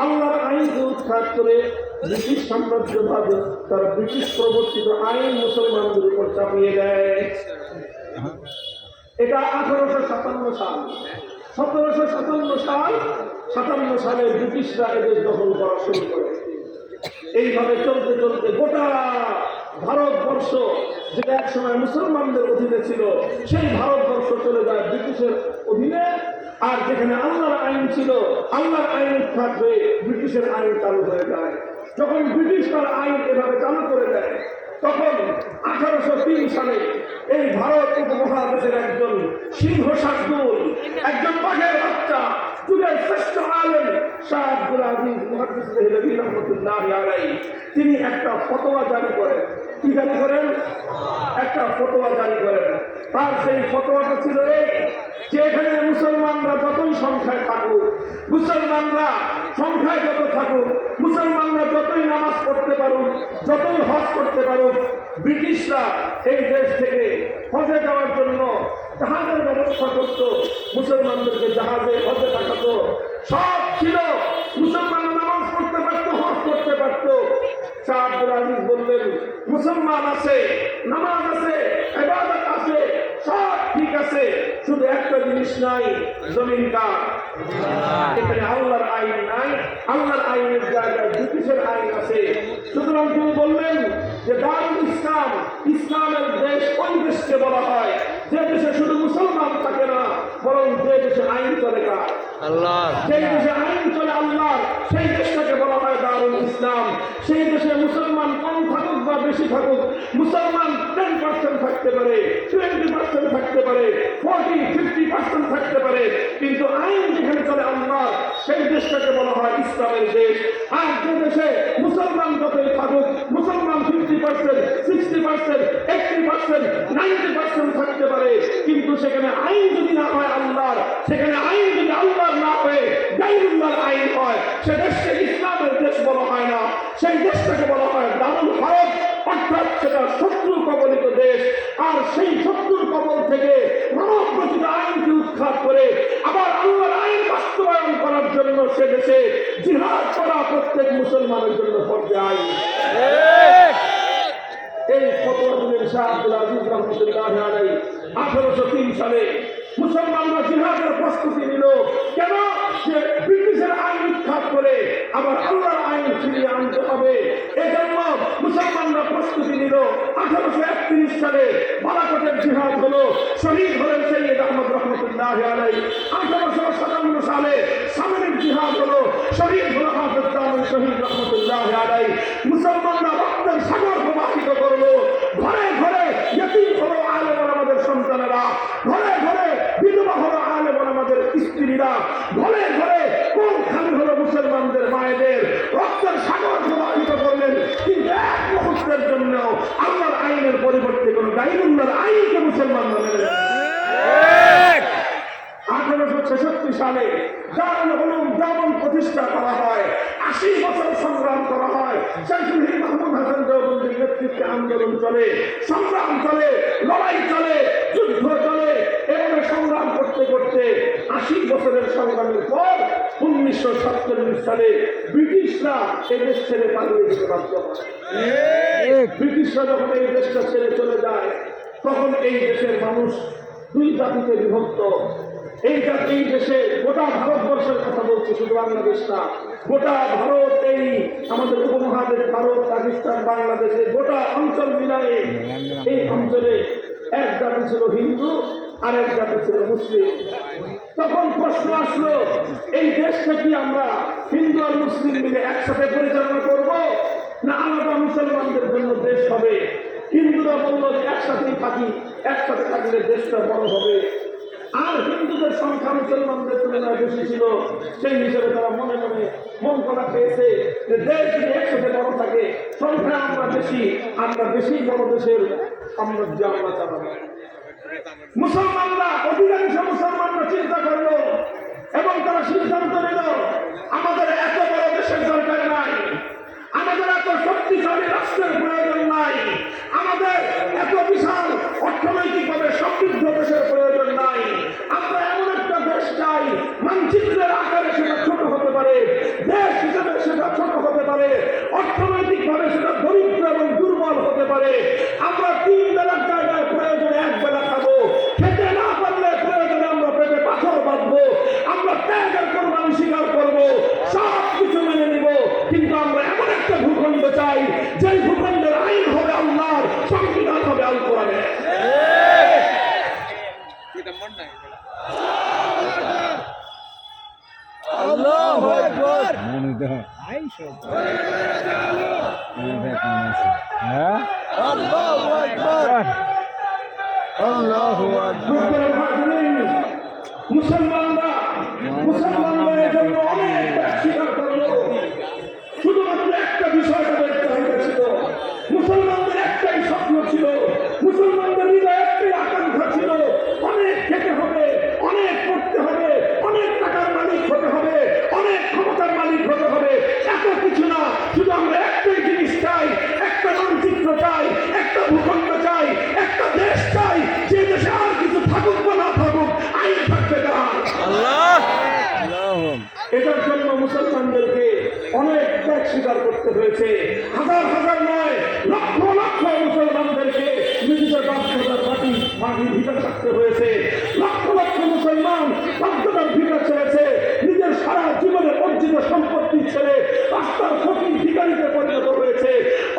আল্লাহর আইনকে উৎখাত করে ব্রিটিশ সাম্রাজ্যবাদ তার ব্রিটিশ প্রবর্তিত আইন মুসলমানদের উপর চাপিয়ে দেয়। এটা 1857 সাল। 1757 সালে ব্রিটিশরা এদের দখল করা শুরু করে। এইভাবে চলতে চলতে গোটা ভারতবর্ষ, যেটা এক সময় মুসলমানদের অধীনে ছিল, সেই ভারতবর্ষ চলে যায় ব্রিটিশের অধীনে। আর যেখানে আল্লাহর আইন ছিল, আল্লাহর আইন উৎখাত হয়ে ব্রিটিশের আইন চালু হয়ে যায়। যখন ব্রিটিশ তার আইন এভাবে চালু করে দেয়, তখন 1803 সালে এই ভারত উপমহাদেশের একজন সিংহ শাসদুল, একজন বাঘের বাচ্চা, যুগের শ্রেষ্ঠ আলেম শাহ আব্দুল আজিজ মুহাদ্দিস দেহলভী রাহমাতুল্লাহি আলাইহি, তিনি একটা ফতোয়া জারি করেন। কি জারি করেন? একটা ফতোয়া জারি করেন। তার সেই ফতোয়াটা ছিল এই যে এখানে মুসলমানরা যতই সংখ্যায় থাকুক, মুসলমানরা সংখ্যায় যত থাকুক, মুসলমানরা যতই নামাজ পড়তে পারুক, যতই হজ করতে পারুক, ব্রিটিশরা এই দেশ থেকে হজে যাওয়ার জন্য জাহাজের ব্যবস্থা করত, মুসলমানদেরকে জাহাজে হজে পাঠাতো, সব ছিল, মুসলমানরা নামাজ পড়তে পারতো, হজ করতে পারতো। শাহ আব্দুল আজিজ বললেন, মুসলমান আছে, নামাজ আছে, ইবাদত আছে, সব ঠিক আছে, শুধু একটা জিনিস নাই, জমিন কার? এখানে আল্লাহর আইন নাই, আল্লাহর আইনের জায়গায় ব্রিটিশের আইন আছে। সুতরাং তিনি বললেন যে দারুল ইসলাম, ইসলামের দেশ ওই দেশকে বলা হয় যে দেশে শুধু মুসলমান থাকে না, বরং যে দেশে আইন চলে কার? আল্লাহ। সেই দেশে আইন চলে আল্লাহ, সেই দেশটাকে বলা হয় দারুল ইসলাম। সেই দেশে মুসলমান কম থাকুক বা বেশি থাকুক, মুসলমান 10% থাকতে পারে, 20% থাকতে পারে, 40-50% থাকতে পারে, কিন্তু আইন যেখানে চলে আল্লাহ, সেই দেশটাকে বলা হয় ইসলামের দেশ। আর যে দেশে মুসলমান যতই থাকুক, মুসলমান 50%, 60%, 80%, 90% থাকতে পারে, কিন্তু সেখানে আইন যদি না হয় আল্লাহর, সেখানে আইন যদি আল্লাহর না হয়ে গায়রুল্লাহর আইন হয়, সে দেশকে ইসলামের দেশ বলা হয় না, সেই দেশটাকে বলা হয় দারুল হারব, অর্থাৎ সেটা শত্রু কবলিত দেশ। আর সেই শত্রুর কবল থেকে মানব রচিত আইনকে উৎখাত করে আবার আল্লাহর আইন বাস্তবায়ন করার জন্য সে দেশে জিহাদ করা প্রত্যেক মুসলমানের জন্য ফরজে আইন। এই ফতোয়া দিলেন শাহ আব্দুল আজিজ রহমতুল্লাহ আলাইহি 1803 সালে। মুসলমানরা জিহাদের প্রস্তুতি নিল, কেন? যে ব্রিটিশের আইন উৎখাত করে আবার আল্লাহর আইন ফিরিয়ে আনতে হবে, এজন্য মুসলমানরা প্রস্তুতি নিল। 1831 সালে বালাকোটের জিহাদ হলো, শহীদ হলেন সৈয়দ আহমদ রহমতুল্লাহ আলাইহি। 1857 সালে সামরিক জিহাদ হলো, শহীদ হলো হাফেজ কামিল শহীদ রহমতুল্লাহ আলাইহি। মুসলমানরা রক্তের সাগর প্রবাহিত করলো, ঘরে ঘরে ইতিম হলো আলেম ওলামাদের সন্তানেরা, ঘরে ঘরে বিধবা হলো আলেম ওলামাদের স্ত্রীরা, ঘরে ঘরে কোন খালি হলো মুসলমানদের মায়েদের, রক্তের সাগর প্রবাহিত করলেন। কিন্তু এক মুহূর্তের জন্য আল্লাহর আইনের পরিবর্তে কোন গায়রুল্লাহর আইনকে মুসলমানরা মেনে নেয়। 1866 সালে দারুল উলুম দেওবন্দ প্রতিষ্ঠা করা হয়, 80 বছর সংগ্রাম করা হয়। শাইখুল হিন্দ মাহমুদ হাসান দেওবন্দির নেতৃত্বে আন্দোলন চলে, সংগ্রাম চলে, লড়াই চলে, যুদ্ধ চলে। এভাবে সংগ্রাম করতে করতে 80 বছরের সংগ্রামের পর 1947 সালে ব্রিটিশরা এই দেশ ছেড়ে পালিয়ে যেতে বাধ্য হয়। ব্রিটিশরা যখন এই দেশটা ছেড়ে চলে যায়, তখন এই দেশের মানুষ দুই জাতিতে বিভক্ত। এই দেশে গোটা ভারতবর্ষের কথা বলছি, শুধু বাংলাদেশ না, গোটা ভারত, এই আমাদের উপমহাদেশ ভারত, পাকিস্তান, বাংলাদেশে গোটা অঞ্চল মিলায়ে এই অঞ্চলে এক জাতি ছিল হিন্দু, আরেক জাতি ছিল মুসলিম। তখন প্রশ্ন আসলো, এই দেশটা কি আমরা হিন্দু আর মুসলিম মিলে একসাথে পরিচালনা করব, না আলাদা মুসলমানদের জন্য দেশ হবে? হিন্দুরা বললো যে একসাথেই থাকি, একসাথে থাকলে দেশটা বড় হবে। আর হিন্দুদের সংখ্যা মুসলমানদের তুলনায় বেশি ছিল, সেই হিসেবে তারা মনে মনে মন করা পেয়েছে যে দেশ যদি একসাথে বড় থাকে, সংখ্যা আমরা বেশি বড় দেশের সাম্রাজ্য আমরা চালাবো। মুসলমানরা, অধিকাংশ মুসলমানরা চিন্তা করলো এবং তারা সিদ্ধান্ত নিল, আমাদের এত বড় দেশের দরকার নাই, আমাদের এত শক্তিশালী রাষ্ট্রের প্রয়োজন নাই, আমাদের এত বিশাল অর্থনৈতিকভাবে সমৃদ্ধ দেশের প্রয়োজন নাই। আমরা এমন একটা দেশ চাই, মানচিত্রের আকারে সেটা ছোট হতে পারে, দেশ হিসেবে সেটা ছোট হতে পারে, অর্থনৈতিকভাবে সেটা দরিদ্র এবং দুর্বল হতে পারে। আমরা 3 বেলার জায়গায় প্রয়োজনে 1 বেলা খাবো, খেতে না পারলে প্রয়োজনে আমরা পেটে পাথর বাঁধবো, আমরা ত্যাগের কোরবানি স্বীকার করবো, সব কিছু মেনে নিব। কিন্তু আমরা এমন একটা ভূখণ্ড চাই, যে ভূখণ্ডের আইন হবে আল্লাহর, সংবিধান হবে আল কোরআনের। আল্লাহু আকবার। আল্লাহু আকবার। আল্লাহু আকবার। মুসলমানরা এই জন্য অনেক ত্যাগ স্বীকার করলো। শুধুমাত্র একটা বিষয় তাদের চাহিদা ছিল, মুসলমানদের একটাই স্বপ্ন ছিল, মুসলমানদের হৃদয়ে একটাই আকাঙ্ক্ষা ছিল, অনেক খেতে হবে, অনেক করতে হবে, অনেক টাকার মালিক হতে হবে, অনেক ক্ষমতার মালিক হতে করতে হয়েছে। হাজার হাজার নয়, লক্ষ লক্ষ মুসলমানদেরকে নিজেদের বাধ্যতার মাটির ভিতরে থাকতে হয়েছে। লক্ষ লক্ষ মুসলমান বাধ্যতার ভিতরে ছেড়েছে, নিজের সারা জীবনের অর্জিত সম্পত্তি ছেড়ে রাস্তার ফকির ভিখারিতে পরিণত হয়েছে।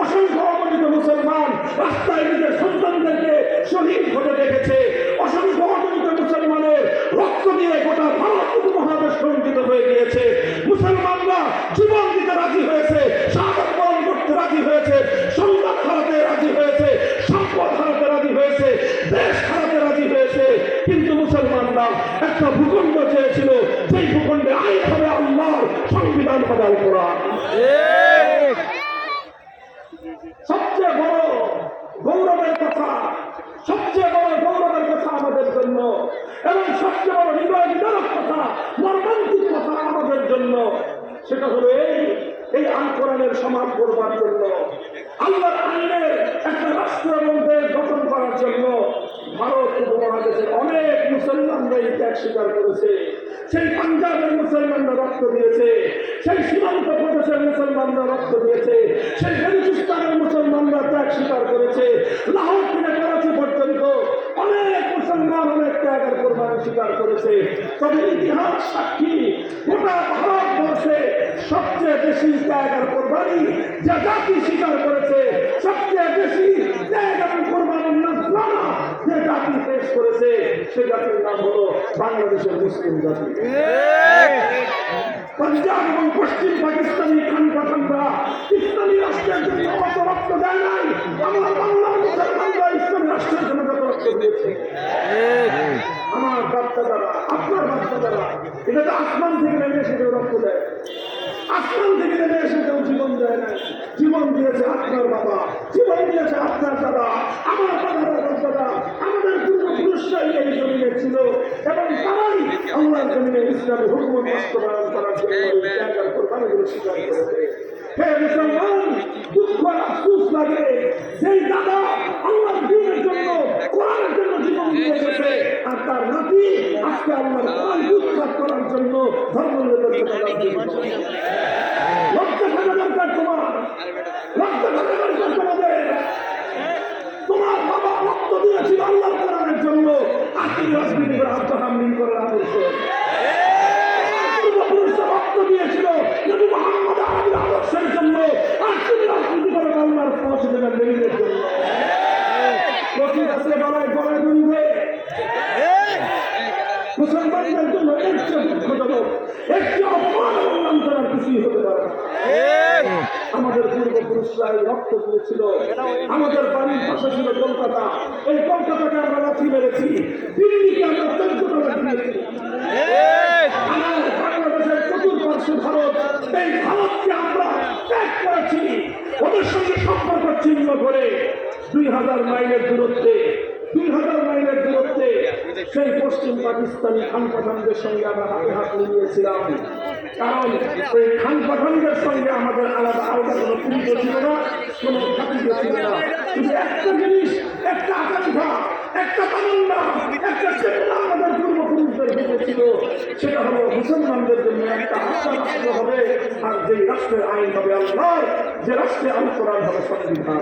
অসংখ্য অগণিত মুসলমান রাস্তায় নিজের সন্তানদেরকে শহীদ হতে দেখেছে। অসংখ্য অগণিত মুসলমানের রক্ত দিয়ে গোটা ভারত উপমহাদেশ সঞ্চিত হয়ে গিয়েছে। মুসলমানরা জীবন দিতে রাজি হয়েছে, শাহাদাত বরণ করতে রাজি হয়েছে, সম্মান হারাতে রাজি হয়েছে, সম্পদ হারাতে রাজি হয়েছে, দেশ হারাতে রাজি হয়েছে। কিন্তু মুসলমানরা একটা ভূখণ্ড চেয়েছিল, সেই ভূখণ্ডে আইন হবে আল্লাহর, সংবিধান হবে আল কোরআন। সবচেয়ে বড় গৌরবের কথা, সবচেয়ে বড় গৌরবের কথা আমাদের জন্য, এবং সবচেয়ে বড় হৃদয় বিদারক কথা, মর্মান্তিক কথা আমাদের জন্য, সেটা হলো এই আল কোরআনের সমাজ করবার জন্য, আল্লাহর আইনের একটা রাষ্ট্র এবং দেশ গঠন করার জন্য ভারত উপমহাদেশের অনেক মুসলমানরা ত্যাগ স্বীকার করেছে। সেই পাঞ্জাবের মুসলমানরা রক্ত দিয়েছে, সেই সীমান্ত প্রদেশের মুসলমানরা রক্ত দিয়েছে, সেই বেলুচিস্তানের মুসলমানরা ত্যাগ স্বীকার করেছে। লাহোর থেকে করাচি পর্যন্ত অনেক মুসলমান অনেক ত্যাগের কোরবানি স্বীকার করেছে। তবে ইতিহাস সাক্ষী, গোটা ভারতবর্ষে সবচেয়ে বেশি ত্যাগ আর কোরবানি যে জাতি স্বীকার করেছে, সবচেয়ে বেশি ত্যাগ এবং কোরবানির নাজরানা যে জাতি পেশ করেছে, সে জাতির নাম হলো বাংলাদেশের মুসলিম জাতি। পাঞ্জাব এবং পশ্চিম পাকিস্তানি খান পাঠানরা ইসলামী রাষ্ট্রের জন্য অত রক্ত দেয় নাই, আমার বাংলার মুসলমানরা ইসলামী রাষ্ট্রের জন্য যত রক্ত দিয়েছে। আমার বাচ্চাদারা, আপনার বাচ্চাদারা, এটা তো আসমান থেকে নেমে এসে কেউ রক্ত দেয়, আসমান থেকে নেমে এসে কেউ জীবন দেয় না। জীবন দিয়েছে আপনার বাবা, জীবন দিয়েছে আপনার দাদা, আমার দাদা, আমাদের পূর্বপুরুষরাই এই জমিনে ছিল, এবং তারাই আল্লাহর জমিনে ইসলামী হুকুম বাস্তবায়ন করার জন্য কোরবানিগুলো স্বীকার করেছে। হে মুসলমান, দুঃখ আর আফসোস লাগে, সেই দাদা আল্লাহর দ্বীনের জন্য, কোরআনের জন্য জীবন দিয়ে গেছে, আর তার নাতি আজকে আল্লাহর কোরআন উৎখাত করার জন্য ধর্ম নিরপেক্ষতা লক্ষ্য থাকা দরকার। তোমার লক্ষ্য থাকা দরকার তোমাদের। তোমার বাবা রক্ত দিয়েছিল আল্লাহর কোরআনের জন্য, আজকের রাজনীতি করে আত্মহামলিন করার আদর্শ। পূর্বপুরুষরা রক্ত দিয়েছিল নবী মুহাম্মদ আরবির আদর্শের জন্য, আর তুমি রাজনীতি করে আল্লাহর পৌঁছানোর মেরিটের জন্য। আছে গলায় গলায় দুর্গে মুসলমানদের জন্য এর চেয়ে দুঃখজনক, এর চেয়ে অপমান এবং লাঞ্ছনার কিছুই হতে পারে না। আমাদের পূর্বপুরুষরা রক্ত দিয়েছিল, আমাদের বাড়ির পাশে ছিল কলকাতা, এই কলকাতাকে আমরা লাথি মেরেছি, দিল্লিকে আমরা 14 লাথি মেরেছি। আমার বাংলাদেশের চতুর্পার্শ্বে ভারত, এই ভারতকে আমরা ত্যাগ করেছি, ওদের সঙ্গে সম্পর্ক ছিন্ন করে 2000 মাইলের দূরত্বে, 2000 মাইলের দূরত্বে সেই পশ্চিম পাকিস্তানি খান পাঠানদের সঙ্গে আমরা হাতে হাত মিলিয়েছিলাম। কারণ ওই খান পাঠানদের সঙ্গে আমাদের আলাদা আলাদা কোনো পুরুষ ছিল না, কোনো খাতির ছিল না। শুধু একটা জিনিস, একটা আকাঙ্ক্ষা, একটা তামান্না, একটা চেতনা আমাদের পূর্বপুরুষদের ভেতরে ছিল, সেটা হলো মুসলমানদের জন্য একটা আস্থা রাষ্ট্র হবে, আর যে রাষ্ট্রের আইন হবে আল্লাহর, যে রাষ্ট্রে আল কোরআন হবে সংবিধান।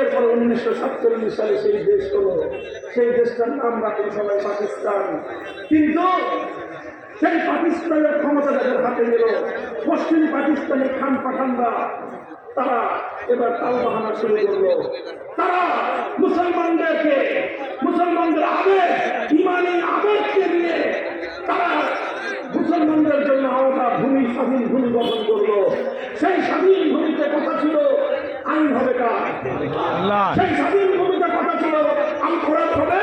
এরপরে 1947 সালে সেই দেশ হলো, সেই দেশটার নাম রাখেন সবাই পাকিস্তান। কিন্তু সেই পাকিস্তানের ক্ষমতা যাদের হাতে গেল, পশ্চিম পাকিস্তানের খান পাঠানরা, তারা এবার তাল বাহানা শুরু করলো। তারা মুসলমানদের আবেগ, ইমানি আবেগকে নিয়ে তারা মুসলমানদের জন্য আলাদা ভূমি, স্বাধীন ভূমি গঠন করলো। সেই স্বাধীন ভূমিতে কথা ছিল আইন হবে কার, সেই স্বাধীন ভূমিতে কথা ছিল আল কোরআন হবে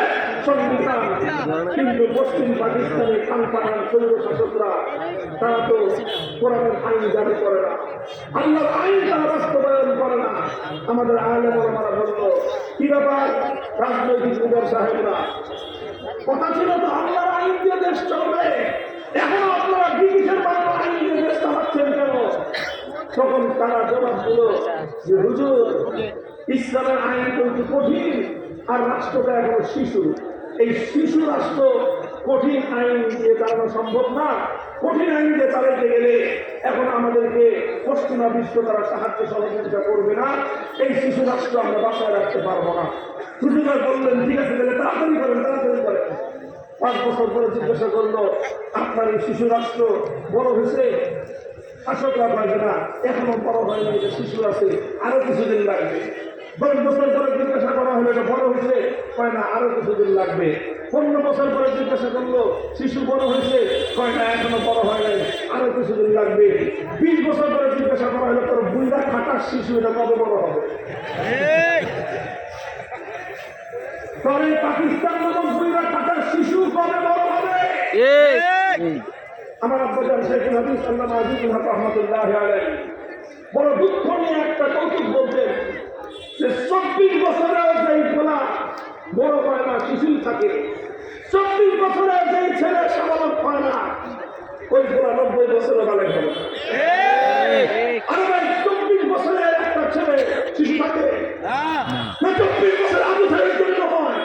সংবিধান। কিন্তু পশ্চিম পাকিস্তানের খান পাঠান সৈন্য শাসকরা, তারা তো কোরআনের আইন জারি করে না, আল্লাহর আইন তারা বাস্তবায়ন করে না। আমাদের আলেম ওলামারা বলল, কি ব্যাপার রাজনৈতিক লিডার সাহেবরা, কথা ছিল তো আল্লাহর আইন দিয়ে দেশ চলবে, এখন আপনারা ব্রিটিশের বাংলা আইন দিয়ে দেশ চালাচ্ছেন কেন? তখন তারা জবাব দিল যে হুজুর, ইসলামের আইন কিন্তু কঠিন, আর রাষ্ট্রটা এখন শিশু, এই শিশু রাষ্ট্র কঠিন আইন দিয়ে চালানো সম্ভব না। কঠিন আইন দিয়ে চালাতে গেলে এখন আমাদেরকে পশ্চিমা বিশ্ব তারা সাহায্য সহযোগিতা করবে না, এই শিশু রাষ্ট্র আমরা বাসায় রাখতে পারবো না। হুজুর বললেন ঠিক আছে, তাহলে তাড়াতাড়ি করেন, তাড়াতাড়ি করেন। 5 বছর পরে জিজ্ঞাসা করলো, আপনার এই শিশু রাষ্ট্র বড় হয়েছে? শাসকরা পারবে না, এখনো বড় হয়নি, এটা শিশু আছে, আরো কিছুদিন লাগবে। 10 বছর পরে জিজ্ঞাসা করা হলো, এটা বড় হয়েছে? কয় না, আরো কিছুদিন লাগবে। 15 বছর পরে জিজ্ঞাসা করলো, শিশু বড় হয়েছে? কয় না, এখনো বড় হয় নাই, আরো কিছুদিন লাগবে। 20 বছর পরে জিজ্ঞাসা করা হলো, তোর বুইরা খাটার শিশু এটা কবে বড় হবে? তোর এই পাকিস্তান নামক বুইরা খাটার শিশু কবে বড় হবে? আমার আব্বাজান শেখুল হাদিস আল্লামা আজিজুল হক রহমাতুল্লাহি আলাইহি বড় দুঃখ নিয়ে একটা কৌতুক বলতেন যে 24 বছরের যেই পোলা বড় হয় না, শিশু থাকে, 24 বছরের যেই ছেলে সাবালক হয় না, ওই পোলা 90 বছরের বালেক হবে। আরে ভাই, 24 বছরের একটা ছেলে শিশু থাকে না, 24 বছর আবু সাইদ জন্য হয়,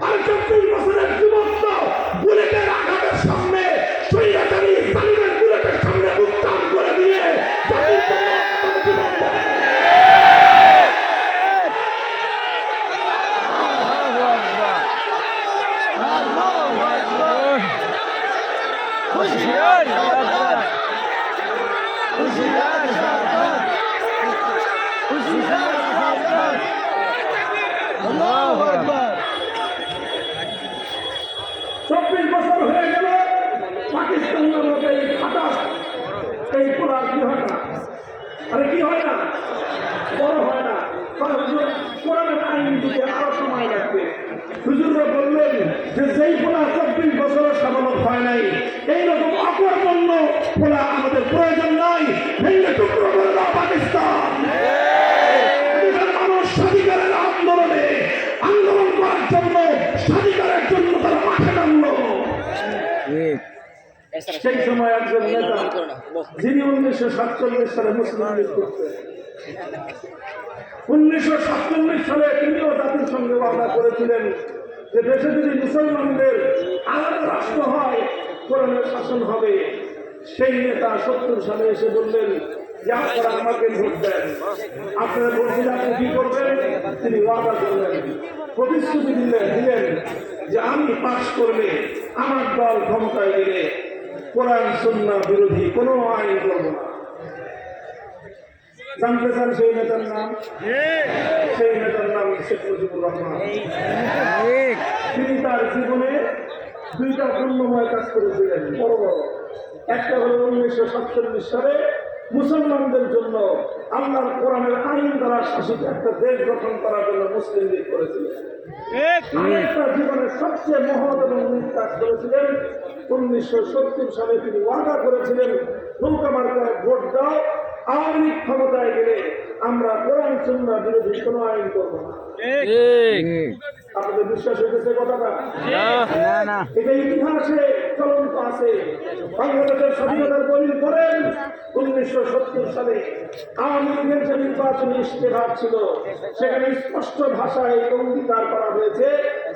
আর 24 বছরের যুবক তো বুলেটের আঘাতের সামনে সৈরাচারী সালিমের বুলেটের সামনে উত্তাপ করে দিয়ে জাতির জন্য জীবন দেয়। আল্লাহু আকবার। 24 বছর হয়ে গেল, পাকিস্তান নামক এই খাটা এই পোলার কি হয় না? আরে কি হয় না? বড় হয় না। কোরআনের আইন দিতে আরো সময় লাগবে। হুজুররা বললেন যে যেই পোলা 24 বছরের সাবালক হয় নাই, এইরকম অকর্মণ্য পোলা আমাদের প্রয়োজন নাই। ভেঙে টুকরো করে দাও পাকিস্তান। মানুষ স্বাধিকারের আন্দোলন করার জন্য, স্বাধিকারের জন্য তারা মাঠে নামলো। সেই সময় একজন নেতা, যিনি 1947 সালে মুসলিম লীগ করতেন, 1947 সালে তিনিও জাতির সঙ্গে ওয়াদা করেছিলেন যে দেশে যদি মুসলমানদের আলাদা রাষ্ট্র হয়, কোরআনের শাসন হবে। সেই নেতা 70 সালে এসে বললেন যে আপনারা আমাকে ভোট দেন। আপনারা বলছিলেন আপনি কি করবেন? তিনি ওয়াদা করলেন, প্রতিশ্রুতি দিলেন যে আমি পাশ করলে, আমার দল ক্ষমতায় গেলে কোরআন সুন্নাহ বিরোধী কোনো আইন করব না। জানতে চান সেই নেতার নাম? সেই নেতার নাম শেখ মুজিবুর রহমান। তিনি তার জীবনে 2টা পুণ্যময় কাজ করেছিলেন, বড় বড়। একটা হলো 1947 সালে মুসলমানদের জন্য আল্লাহর কোরআনের আইন দ্বারা শাসিত একটা দেশ গঠন করার জন্য মুসলিম লীগ করেছিলেন। আরেকটা জীবনের সবচেয়ে মহৎ এবং নীত কাজ করেছিলেন, 1970 সালে তিনি ওয়াদা করেছিলেন নৌকা মার্কায় ভোট দাও, আওয়ামী লীগ ক্ষমতায় গেলে আমরা কোরআন সুন্নাহ বিরোধী কোনো আইন করব না। আপনাদের বিশ্বাস হয়েছে কথাটা? এটা ইতিহাসে চলন্ত আছে। বাংলাদেশের স্বাধীনতার দলিল করেন 1970 সালে আওয়ামী লীগের যে নির্বাচনী ইশতেহার ছিল, সেখানে স্পষ্ট ভাষায় অঙ্গীকার করা হয়েছে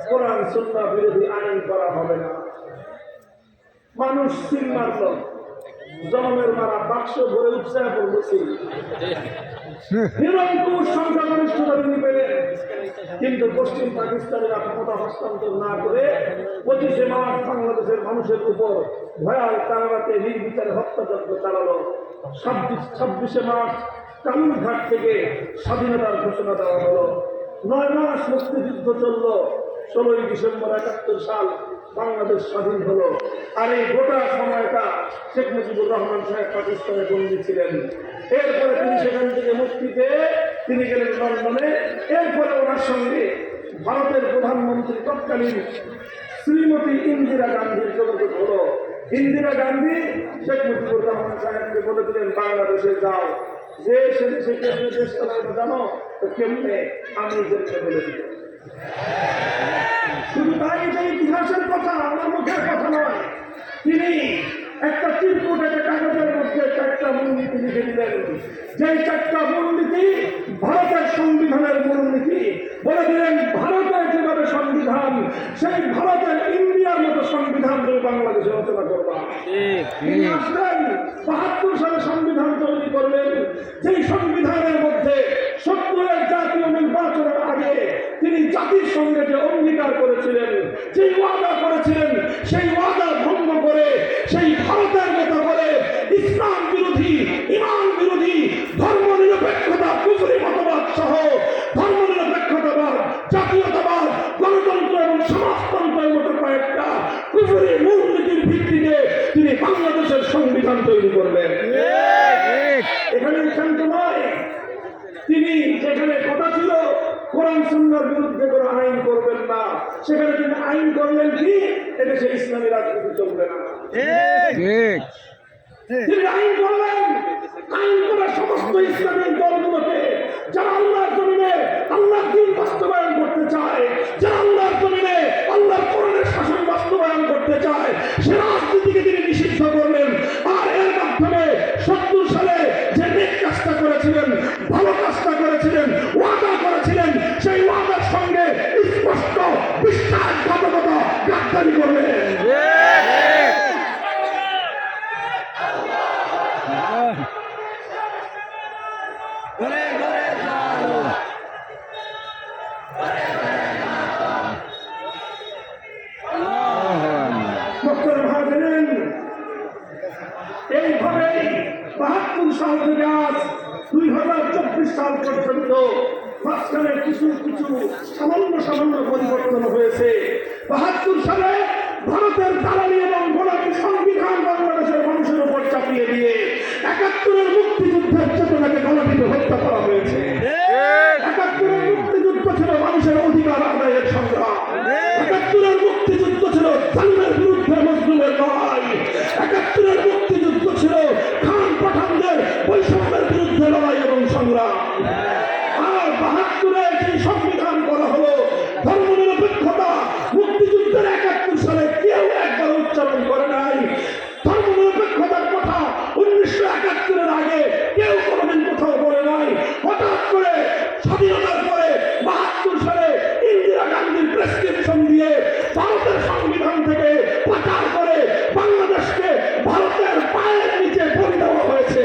কোরআন সুন্নাহ বিরোধী আইন করা হবে না। মানুষ সিল মারল, জনমের মারা বাক্স ভরে উৎসাহ করছি, নিরঙ্কুশ সংখ্যাগরিষ্ঠতা তিনি পেলেন। কিন্তু পশ্চিম পাকিস্তানিরা ক্ষমতা হস্তান্তর না করে 25শে মার্চ বাংলাদেশের মানুষের উপর ভয়াল কারাগারে নির্বিচারে হত্যাযজ্ঞ চালালো। 26শে মার্চ কালুরঘাট থেকে স্বাধীনতার ঘোষণা দেওয়া হলো। 9 মাস মুক্তিযুদ্ধ চলল। 16ই ডিসেম্বর 71 সাল বাংলাদেশ স্বাধীন হলো। আর এই গোটা সময়টা শেখ মুজিবুর রহমান সাহেব পাকিস্তানে বন্দী ছিলেন। এরপরে তিনি সেখান থেকে মুক্তি পেয়ে তিনি গেলেন লন্ডনে। এরপরে ওনার সঙ্গে ভারতের প্রধানমন্ত্রী তৎকালীন শ্রীমতী ইন্দিরা গান্ধীর যোগাযোগ হলো। ইন্দিরা গান্ধী শেখ মুজিবুর রহমান সাহেবকে বলেছিলেন বাংলাদেশে যাও, যে সে দেশে কেমনে দেশ চালানো জানো তো কেমনে, আমি যেতে বলে দিল। শুধু তাই, এটা ইতিহাসের কথা, আমার মুখের কথা নয়। তিনি একটা চিরকুট একটা কাগজের মধ্যে 4টা মূলনীতি লিখে দিলেন। যেই 4টা মূলনীতি ভারতের সংবিধানের মূলনীতি। বলে দিলেন ভারতের যেভাবে সংবিধান, সেই ভারতের ইন্ডিয়ার বাংলাদেশে রচনা করবা। তিনি আসলেন ৭২ সালে সংবিধান তৈরি করলেন, যেই সংবিধানের মধ্যে ৭০-এর জাতীয় নির্বাচনের আগে তিনি জাতির সঙ্গে যে অঙ্গীকার করেছিলেন, যেই ওয়াদা করেছিলেন, সেই ওয়াদা ভঙ্গ করে সেই ভারতের মতো করে ইসলাম বিরোধী, ইমান বিরোধী, ধর্ম নিরপেক্ষতা, কুফরি মতবাদ সহ ধর্ম নিরপেক্ষতাবাদ, জাতীয়তাবাদ, গণতন্ত্র এবং সমাজতন্ত্রের মতো কয়েকটা কুফরি মূলনীতির ভিত্তিতে তিনি বাংলাদেশের সংবিধান তৈরি করবেন। এখানে শান্ত নয়, তিনি যেখানে কথা ছিল কোরআন সুন্নাহর বিরুদ্ধে কোনো আইন করবেন না, সেখানে তিনি আইন করলেন কি এদেশে ইসলামী রাজনীতি চলবে না। তিনি আইন করলেন, আইন করা সমস্ত ইসলামী দলগুলোকে যারা আল্লাহর জমিনে আল্লাহর দ্বীন বাস্তবায়ন করতে চায়, যারা আল্লাহর জমিনে আল্লাহর কোরআনের শাসন বাস্তবায়ন করতে চায়, সে রাজনীতিকে তিনি নিষিদ্ধ করলেন। আর এর মাধ্যমে ৭০ সালে যে নেক কাজটা করেছিলেন, ভালো কাজটা করেছিলেন, ওয়াদা করেছিলেন, সেই ওয়াদার সঙ্গে স্পষ্ট বিশ্বাসঘাতকতা, গাদ্দারি করলেন। এইভাবেই ৭২ সাল থেকে আজ ২০২৪ সাল পর্যন্ত মাঝখানে কিছু কিছু সামান্য পরিবর্তন হয়েছে। ৭২ সালে ভারতের দালালি এবং গোলামি সংবিধান বাংলাদেশের মানুষের উপর চাপিয়ে দিয়ে ৭১-এর মুক্তিযুদ্ধের চেতনাকে গলাটিতে হত্যা করা হয়েছে। ৭১-এর মুক্তিযুদ্ধ ছিল মানুষের অধিকার আদায়ের সংগ্রাম। ৭১-এর মুক্তিযুদ্ধ ছিল জালিমের বিরুদ্ধে মজলুমের লড়াই। ৭১-এর মুক্তিযুদ্ধ ছিল খান পাঠানদের বৈষম্যের বিরুদ্ধে লড়াই এবং সংগ্রাম। আর ৭২-এ যে সংবিধান করা হলো ধর্ম নিরপেক্ষতা, মুক্তিযুদ্ধের ৭১ সালে কেউ একবার উচ্চারণ করে নাই। ধর্ম নিরপেক্ষতার কথা ১৯৭১-এর আগে কেউ কোনোদিন কোথাও বলে নাই। হঠাৎ করে স্বাধীনতার পরে ৭২ সালে ইন্দিরা গান্ধীর প্রেসক্রিপশন দিয়ে ভারতের সংবিধান থেকে পাচার করে বাংলাদেশকে ভারতের পায়ের নিচে পড়ে দেওয়া হয়েছে।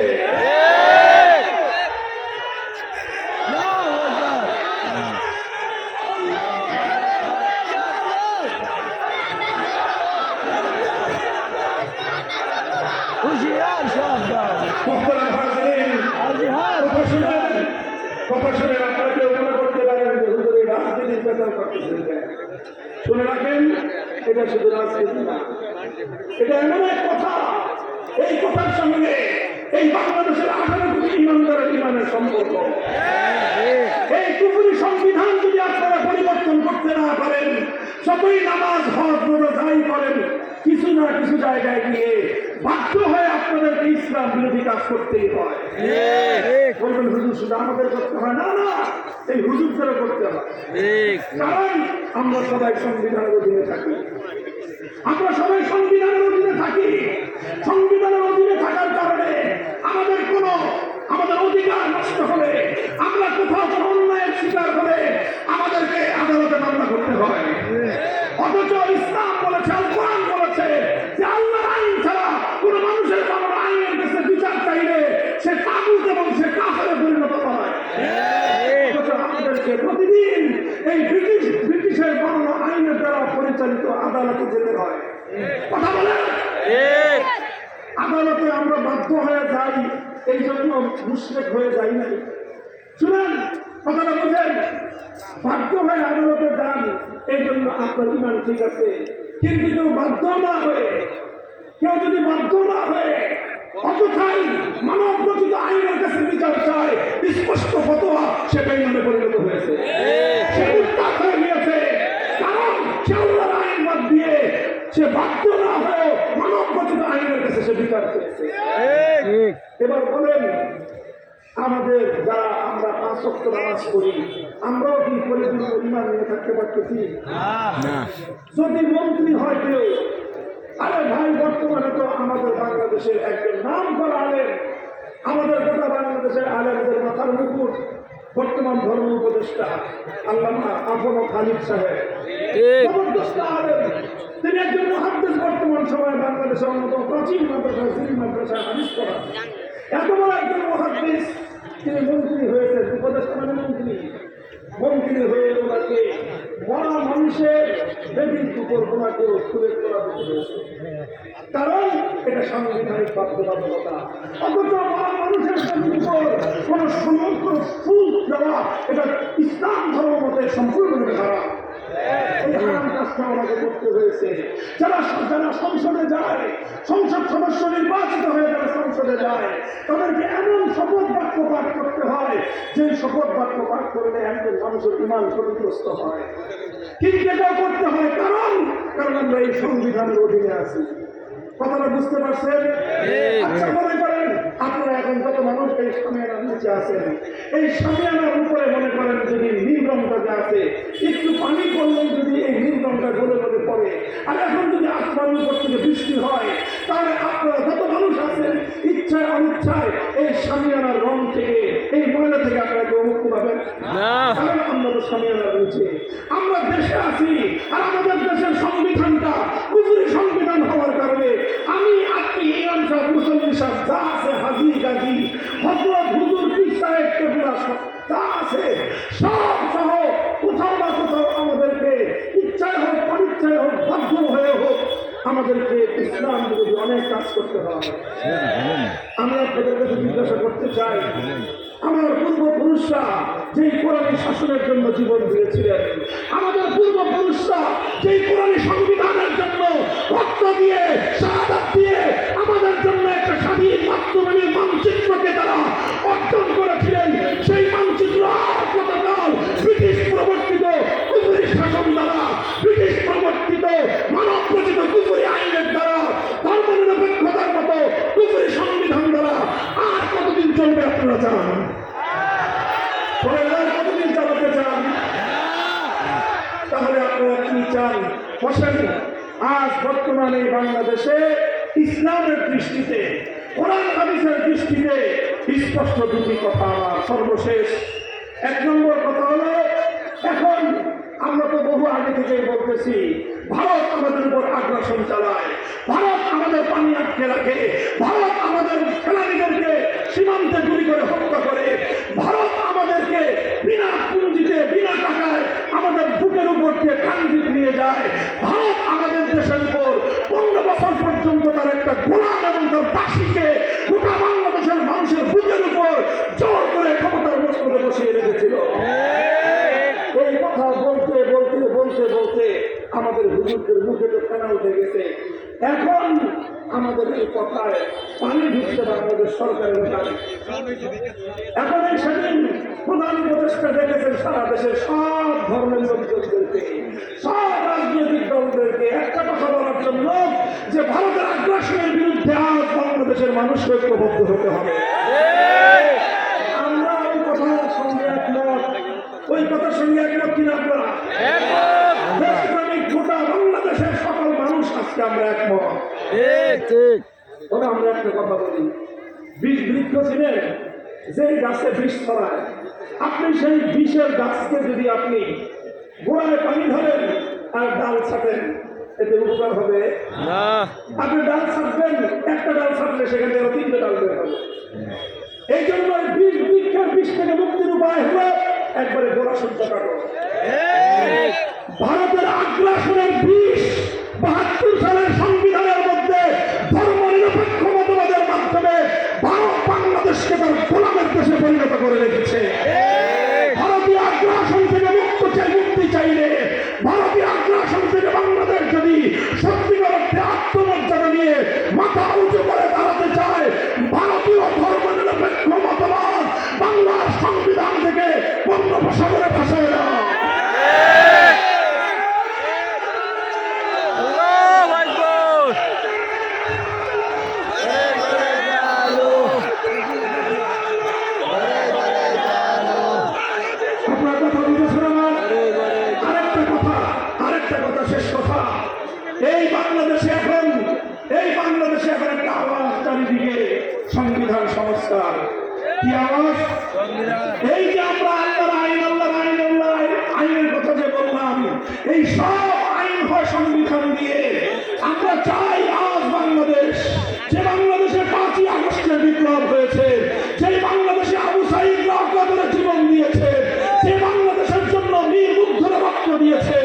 শুনে রাখেন, এটা শুধু রাজনীতি না, এটা এমন এক কথা, এই কথার সঙ্গে এই বাংলাদেশের ১৮ কোটি ইমানদারের ইমানের সম্পর্ক। এই কুফরি সংবিধান যদি আপনারা পরিবর্তন করতে না পারেন, যতই নামাজ হজ রোজা যাই করেন, কিছু না কিছু জায়গায় গিয়ে বাধ্য হয়ে আপনাদেরকে ইসলাম বিরোধী কাজ করতেই হয়। বলবেন হুজুর শুধু আমাদের করতে হয় না, না, এই হুজুরদেরও করতে হয়। কারণ আমরা সবাই সংবিধানের অধীনে থাকি, আমরা সবাই সংবিধানের অধীনে থাকি। সংবিধানের অধীনে থাকার কারণে আমাদের অধিকার নষ্ট হলে, আমরা কোথাও কোনো অন্যায়ের শিকার হলে আমাদেরকে আদালতে মামলা করতে হয়। অথচ ইসলাম বলেছে, আল কোরআন বলেছে যে আল্লাহর আইন ছাড়া কোন মানুষের বানানো আইনের কাছে বিচার চাইলে সে তাগুত এবং সে কাফেরে পরিণত হয়। অথচ আমাদেরকে প্রতিদিন এই ব্রিটিশের বানানো আইনের দ্বারা পরিচালিত আদালতে যেতে হয়। কথা বলেন, আদালতে আমরা বাধ্য হয়ে যাই, এই জন্য মুশরিক হয়ে যাই নাই। শুনেন, কথাটা বুঝেন, বাধ্য হয়ে আদালতে যান, এই জন্য আপনার ইমান ঠিক আছে। কিন্তু কেউ বাধ্য না হয়ে, কেউ যদি বাধ্য না হয়ে অযথাই মানব রচিত আইনের কাছে বিচার চায়, স্পষ্ট ফতোয়া সে বেঈমানে পরিণত হয়েছে, সে মুরতাদ হয়ে গিয়েছে। কারণ সে আল্লাহর আইন বাদ দিয়ে সে বাধ্য না হয়ে মানব রচিত আইনের কাছে সে বিচার চেয়েছে। এবার বলেন, আমাদের যারা আমরা ৫ ওয়াক্ত নামাজ পড়ি, আমরাও কি পরিপূর্ণ ঈমান নিয়ে থাকতে পারতেছি? যদি মন্ত্রী হয় কেউ, আরে ভাই, বর্তমানে তো আমাদের বাংলাদেশের একজন নাম করা আলেম, আমাদের গোটা বাংলাদেশের আলেমদের মাথার মুকুট বর্তমান ধর্ম উপদেষ্টা আল্লামা আফম খালিদ সাহেব, জবরদস্ত আলেম। তিনি একজন মুহাদ্দিস, বর্তমান সময়ে বাংলাদেশের অন্যতম প্রাচীন মাদ্রাসা জিল মাদ্রাসায় হাদিস পড়া। এত বড় একজন মুহাদ্দিস, তিনি মন্ত্রী হয়েছেন, উপদেষ্টা মানে মন্ত্রী। মন্ত্রী হয়ে ওনাকে বড় মানুষের বেদির উপর ওনাকে সুরের তোলা দিতে হয়েছে, কারণ এটা সাংবিধানিক বাধ্যবাধকতা। অথচ বড় মানুষের বেদির উপর কোন সমস্ত সুদ দেওয়া এটা ইসলাম ধর্ম মতে সম্পূর্ণভাবে খারাপ। এই হারাম কাজটা আমাকে করতে হয়েছে। যারা যারা সংসদে যায়, সংসদ সদস্য নির্বাচিত হয়ে যারা সংসদে যায়, তাদেরকে এমন শপথ বাক্য পাঠ করতে হয় যে শপথ বাক্য পাঠ করলে একজন মানুষের ঈমান ক্ষতিগ্রস্ত হয়। কিন্তু এটা করতে হয় কারণ আমরা এই সংবিধানের অধীনে আছি। কথাটা বুঝতে পারছেন? আচ্ছা, মনে করেন আপনারা এখন যত মানুষ এই সামিয়ানার নিচে আছেন, এই সামিয়ানার উপরে মনে করেন যদি নীল রংটা যে আছে, একটু পানি পড়লেই যদি এই নীল রংটা গলে গলে পড়ে, আর এখন যদি আসমানের উপর থেকে বৃষ্টি হয়, তাহলে আপনারা যত মানুষ আছেন ইচ্ছায় অনিচ্ছায় এই সামিয়ানার রং থেকে, এই ময়লা থেকে আপনারা কেউ মুক্তি পাবেন না। কারণ আমরা তো সামিয়ানার নিচে, আমরা দেশে আছি, আর আমাদের দেশের সংবিধানটা কুফরি সংবিধান হওয়ার কারণে আমি, আপনি, ইমাম সাহেব, মুসল্লি সাহেব, যা আছে, হাজি গাজী, হযরত হুজুর, পীর সাহেব, কেবলা যা আছে সব সহ কোথাও না কোথাও আমাদেরকে ইচ্ছায় হোক অনিচ্ছায় হোক বাধ্য হয়ে হোক আমাদেরকে ইসলাম বিরোধী অনেক কাজ করতে হবে। আমি আপনাদের কাছে জিজ্ঞাসা করতে চাই, আমার পূর্বপুরুষরা যেই কোরআনী শাসনের জন্য জীবন দিয়েছিলেন, আমাদের পূর্বপুরুষরা যেই কোরআনী সংবিধানের জন্য রক্ত দিয়ে, শাহাদাত দিয়ে আমাদের জন্য একটা স্বাধীন মাতৃভূমি মানচিত্রকে তারা অর্জন করেছিলেন, সেই মানচিত্র আর কতকাল ব্রিটিশ প্রবর্তিত কুফরি শাসন দ্বারা, ব্রিটিশ প্রবর্তিত মানব রচিত কুফরি আইনের দ্বারা, ধর্মনিরপেক্ষতার মতো কুফরি সংবিধান দ্বারা আর কতদিন চলবে আপনারা চান? কতদিন চালাতে চান? তাহলে আপনারা কি চান? বসেন। আজ বর্তমানে বাংলাদেশে ইসলামের দৃষ্টিতে, কোরআন হাদিসের দৃষ্টিতে স্পষ্ট দুটি কথা আমার। সর্বশেষ এক নম্বর কথা হলো, এখন আমরা তো বহু আগে থেকেই বলতেছি, ভারত আমাদের উপর আগ্রাসন চালায়, ভারত আমাদের পানি আটকে রাখে, ভারত আমাদের খেলাড়িদেরকে সীমান্তে গুলি করে হত্যা করে, ভারত আমাদেরকে বিনা পুঁজিতে, বিনা টাকায় আমাদের বুকের উপর দিয়ে ট্রানজিট নিয়ে যায়, ভারত আমাদের দেশের উপর 15 বছর পর্যন্ত তার একটা গোলাম এবং তার দাসীকে গোটা বাংলাদেশের মানুষের বুকের উপর জোর করে ক্ষমতার মস্তকে বসিয়ে রেখেছিল। এই কথা বলতে বলতে বলতে বলতে আমাদের হুজুরদের মুখে তো ফেনা উঠে গেছে। এখন আমাদের এই কথায় পানি ঢুকছে বাংলাদেশ সরকারের কাছে। এখন এই সেদিন প্রধান উপদেষ্টা দেখেছেন সারা দেশের সব ধর্মের লোকজনদেরকে, সব রাজনৈতিক দলদেরকে একটা কথা বলার জন্য যে ভারতের আগ্রাসনের বিরুদ্ধে আজ বাংলাদেশের মানুষকে ঐক্যবদ্ধ হতে হবে। আমরা ওই কথার সঙ্গে একমত, ওই কথার সঙ্গে একমত কিনা আপনারা? দেশপ্রেমিক গোটা বাংলাদেশের সকল মানুষ আজকে আমরা একমত। তবে আমরা একটা কথা বলি, বিষ বৃক্ষ ছিলেন, যেই গাছে বিষ ছড়ায়, আপনি সেই বিষের গাছকে যদি আপনি গোড়ায় পানি ধরেন আর ডাল ছাটেন, এতে উপকার হবে না। আপনি ডাল ছাটবেন, একটা ডাল ছাটলে সেখান থেকে 3টে ডাল বের হবে। এই জন্য বিষ বৃক্ষের বিষ থেকে মুক্তির উপায় হলো একবারে গোড়া সহ্য কাটো। ভারতের আগ্রাসনের বিষ 72 সালের সংবিধানের মধ্যে ধর্মনিরপেক্ষ মতবাদের মাধ্যমে ভারত বাংলাদেশকে তার গোলামের দেশে পরিণত করে রেখেছে। ভারতীয় আগ্রাসন থেকে মুক্তি চাইলে, ভারতীয় আগ্রাসন থেকে বাংলাদেশ যদি সত্যিকার অর্থে আত্মমর্যাদা নিয়ে মাথা উঁচু করে দাঁড়াতে চায়, ভারতীয় ধর্মনিরপেক্ষ মতবাদ বাংলার সংবিধান থেকে বঙ্গোপসাগরে ভাসায় না। বাংলাদেশে এখন একটা আওয়াজ চারিদিকে, সংবিধান সংস্কার। কি আওয়াজ? এই যে আমরা আল্লাহর আইন এই সব আইন হয় সংবিধান দিয়ে। আমরা চাই আজ বাংলাদেশ, যে বাংলাদেশে 5ই আগস্টের বিপ্লব হয়েছে, সেই বাংলাদেশে আবু সাঈদ রাওয়াতের জীবন দিয়েছে, যে বাংলাদেশের জন্য বীর মুগ্ধরা রক্ত দিয়েছে,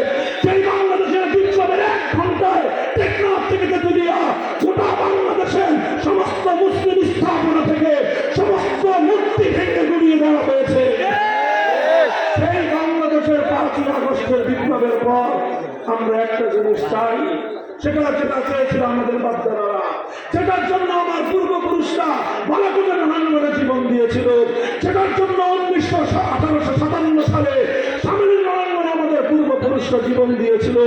সেই বাংলাদেশের বিপ্লবের 1 ঘন্টায় টেকনাফ থেকে তেতুলিয়া গোটা বাংলাদেশের সমস্ত মুসলিম স্থাপনা থেকে সমস্ত মূর্তি ভেঙে গুড়িয়ে দেওয়া হয়েছে। সেই বাংলাদেশের 5ই আগস্টের বিপ্লবের পর আমরা একটা জিনিস চাই, যেটা চেয়েছিল আমাদের বাচ্চারা, যেটার জন্য আমার পূর্বপুরুষরা বালাকোটের রণাঙ্গনে জীবন দিয়েছিল, যেটার জন্য 1857 সালে সামরিক রণাঙ্গনে আমাদের পূর্বপুরুষরা জীবন দিয়েছিল,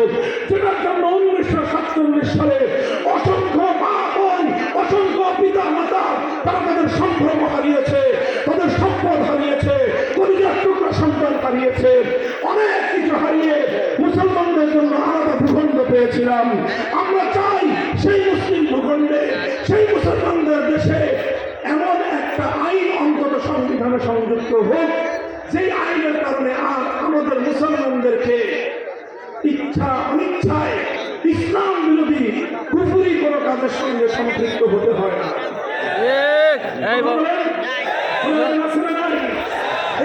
যেটার জন্য 1947 সালে অসংখ্য মা বোন, অসংখ্য পিতা মাতা তারা তাদের সম্ভ্রম হারিয়েছে, তাদের সম্পদ হারিয়েছে, কলিজার টুকরা সন্তান হারিয়েছে, অনেক কিছু হারিয়ে মুসলমানদের জন্য আলাদা ভূখণ্ড পেয়েছিলাম। আমরা চাই সেই মুসলিম ভূখণ্ডে, সেই মুসলমানদের দেশে এমন একটা আইন অন্তত সংবিধানে সংযুক্ত হোক, যেই আইনের কারণে আর আমাদের মুসলমানদেরকে ইচ্ছা অনিচ্ছায় ইসলাম বিরোধী কুফরি কোনো কাজের সঙ্গে সম্পৃক্ত হতে হয় না।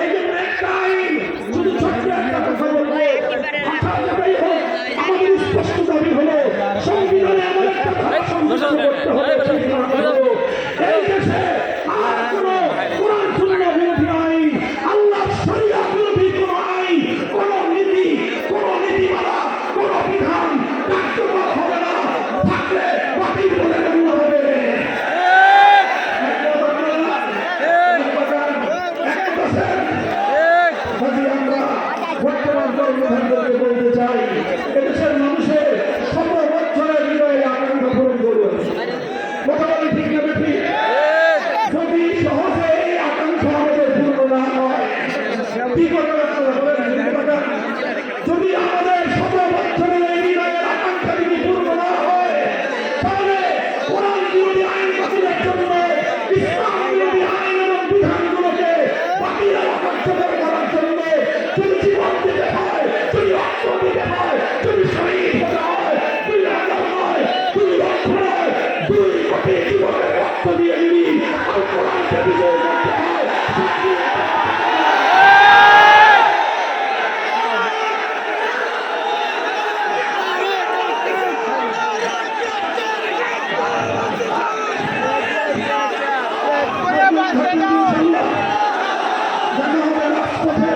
এই জন্য একটা আইন, শুধু ছোট্ট একটা কথা বলবো, আমাদের স্পষ্ট দাবি হলো সংবিধানে এমন একটা ধারা সংযুক্ত করতে হবে, এই দেশে আর কোনো কোরআন সুন্নাহ বিরোধী আইন, আল্লাহর শরিয়াত বিরোধী কোনো আইন, কোনো নীতি, কোনো নীতিমালা, কোনো বিধান কার্যকর হবে না, থাকলে বাতিল বলে গণ্য হবে। আমরা বর্তমান কর্মধারীদেরকে বলতে চাই, এদেশের মানুষের 17 বছরের হৃদয়ে আকাঙ্ক্ষা পূরণ করুন। কথা বলি ঠিক না ঠিক? যদি সহজে এই আকাঙ্ক্ষা আমাদের পূর্ণ না হয়, কি করবেন আপনারা বলেন? যদি আমাদের 17 বছরের এই হৃদয়ের আকাঙ্ক্ষা যদি পূর্ণ না হয়, তাহলে কোরআন বিরোধী আইন বাতিলের জন্য, ইসলাম বিরোধী আইন এবং বিধানগুলোকে বাতিলের অকার্যকর করার জন্য যদি জীবন দিতে হয়, যদি রক্ত দিতে হয়, যদি শহীদ হতে হয়, 2,000 নয়, 2 লক্ষ নয়, 2 কোটি জীবনের রক্ত দিয়ে দিবি আর কোরআনকে বিজয় করতে হয়। দেখা হবে রাজপথে,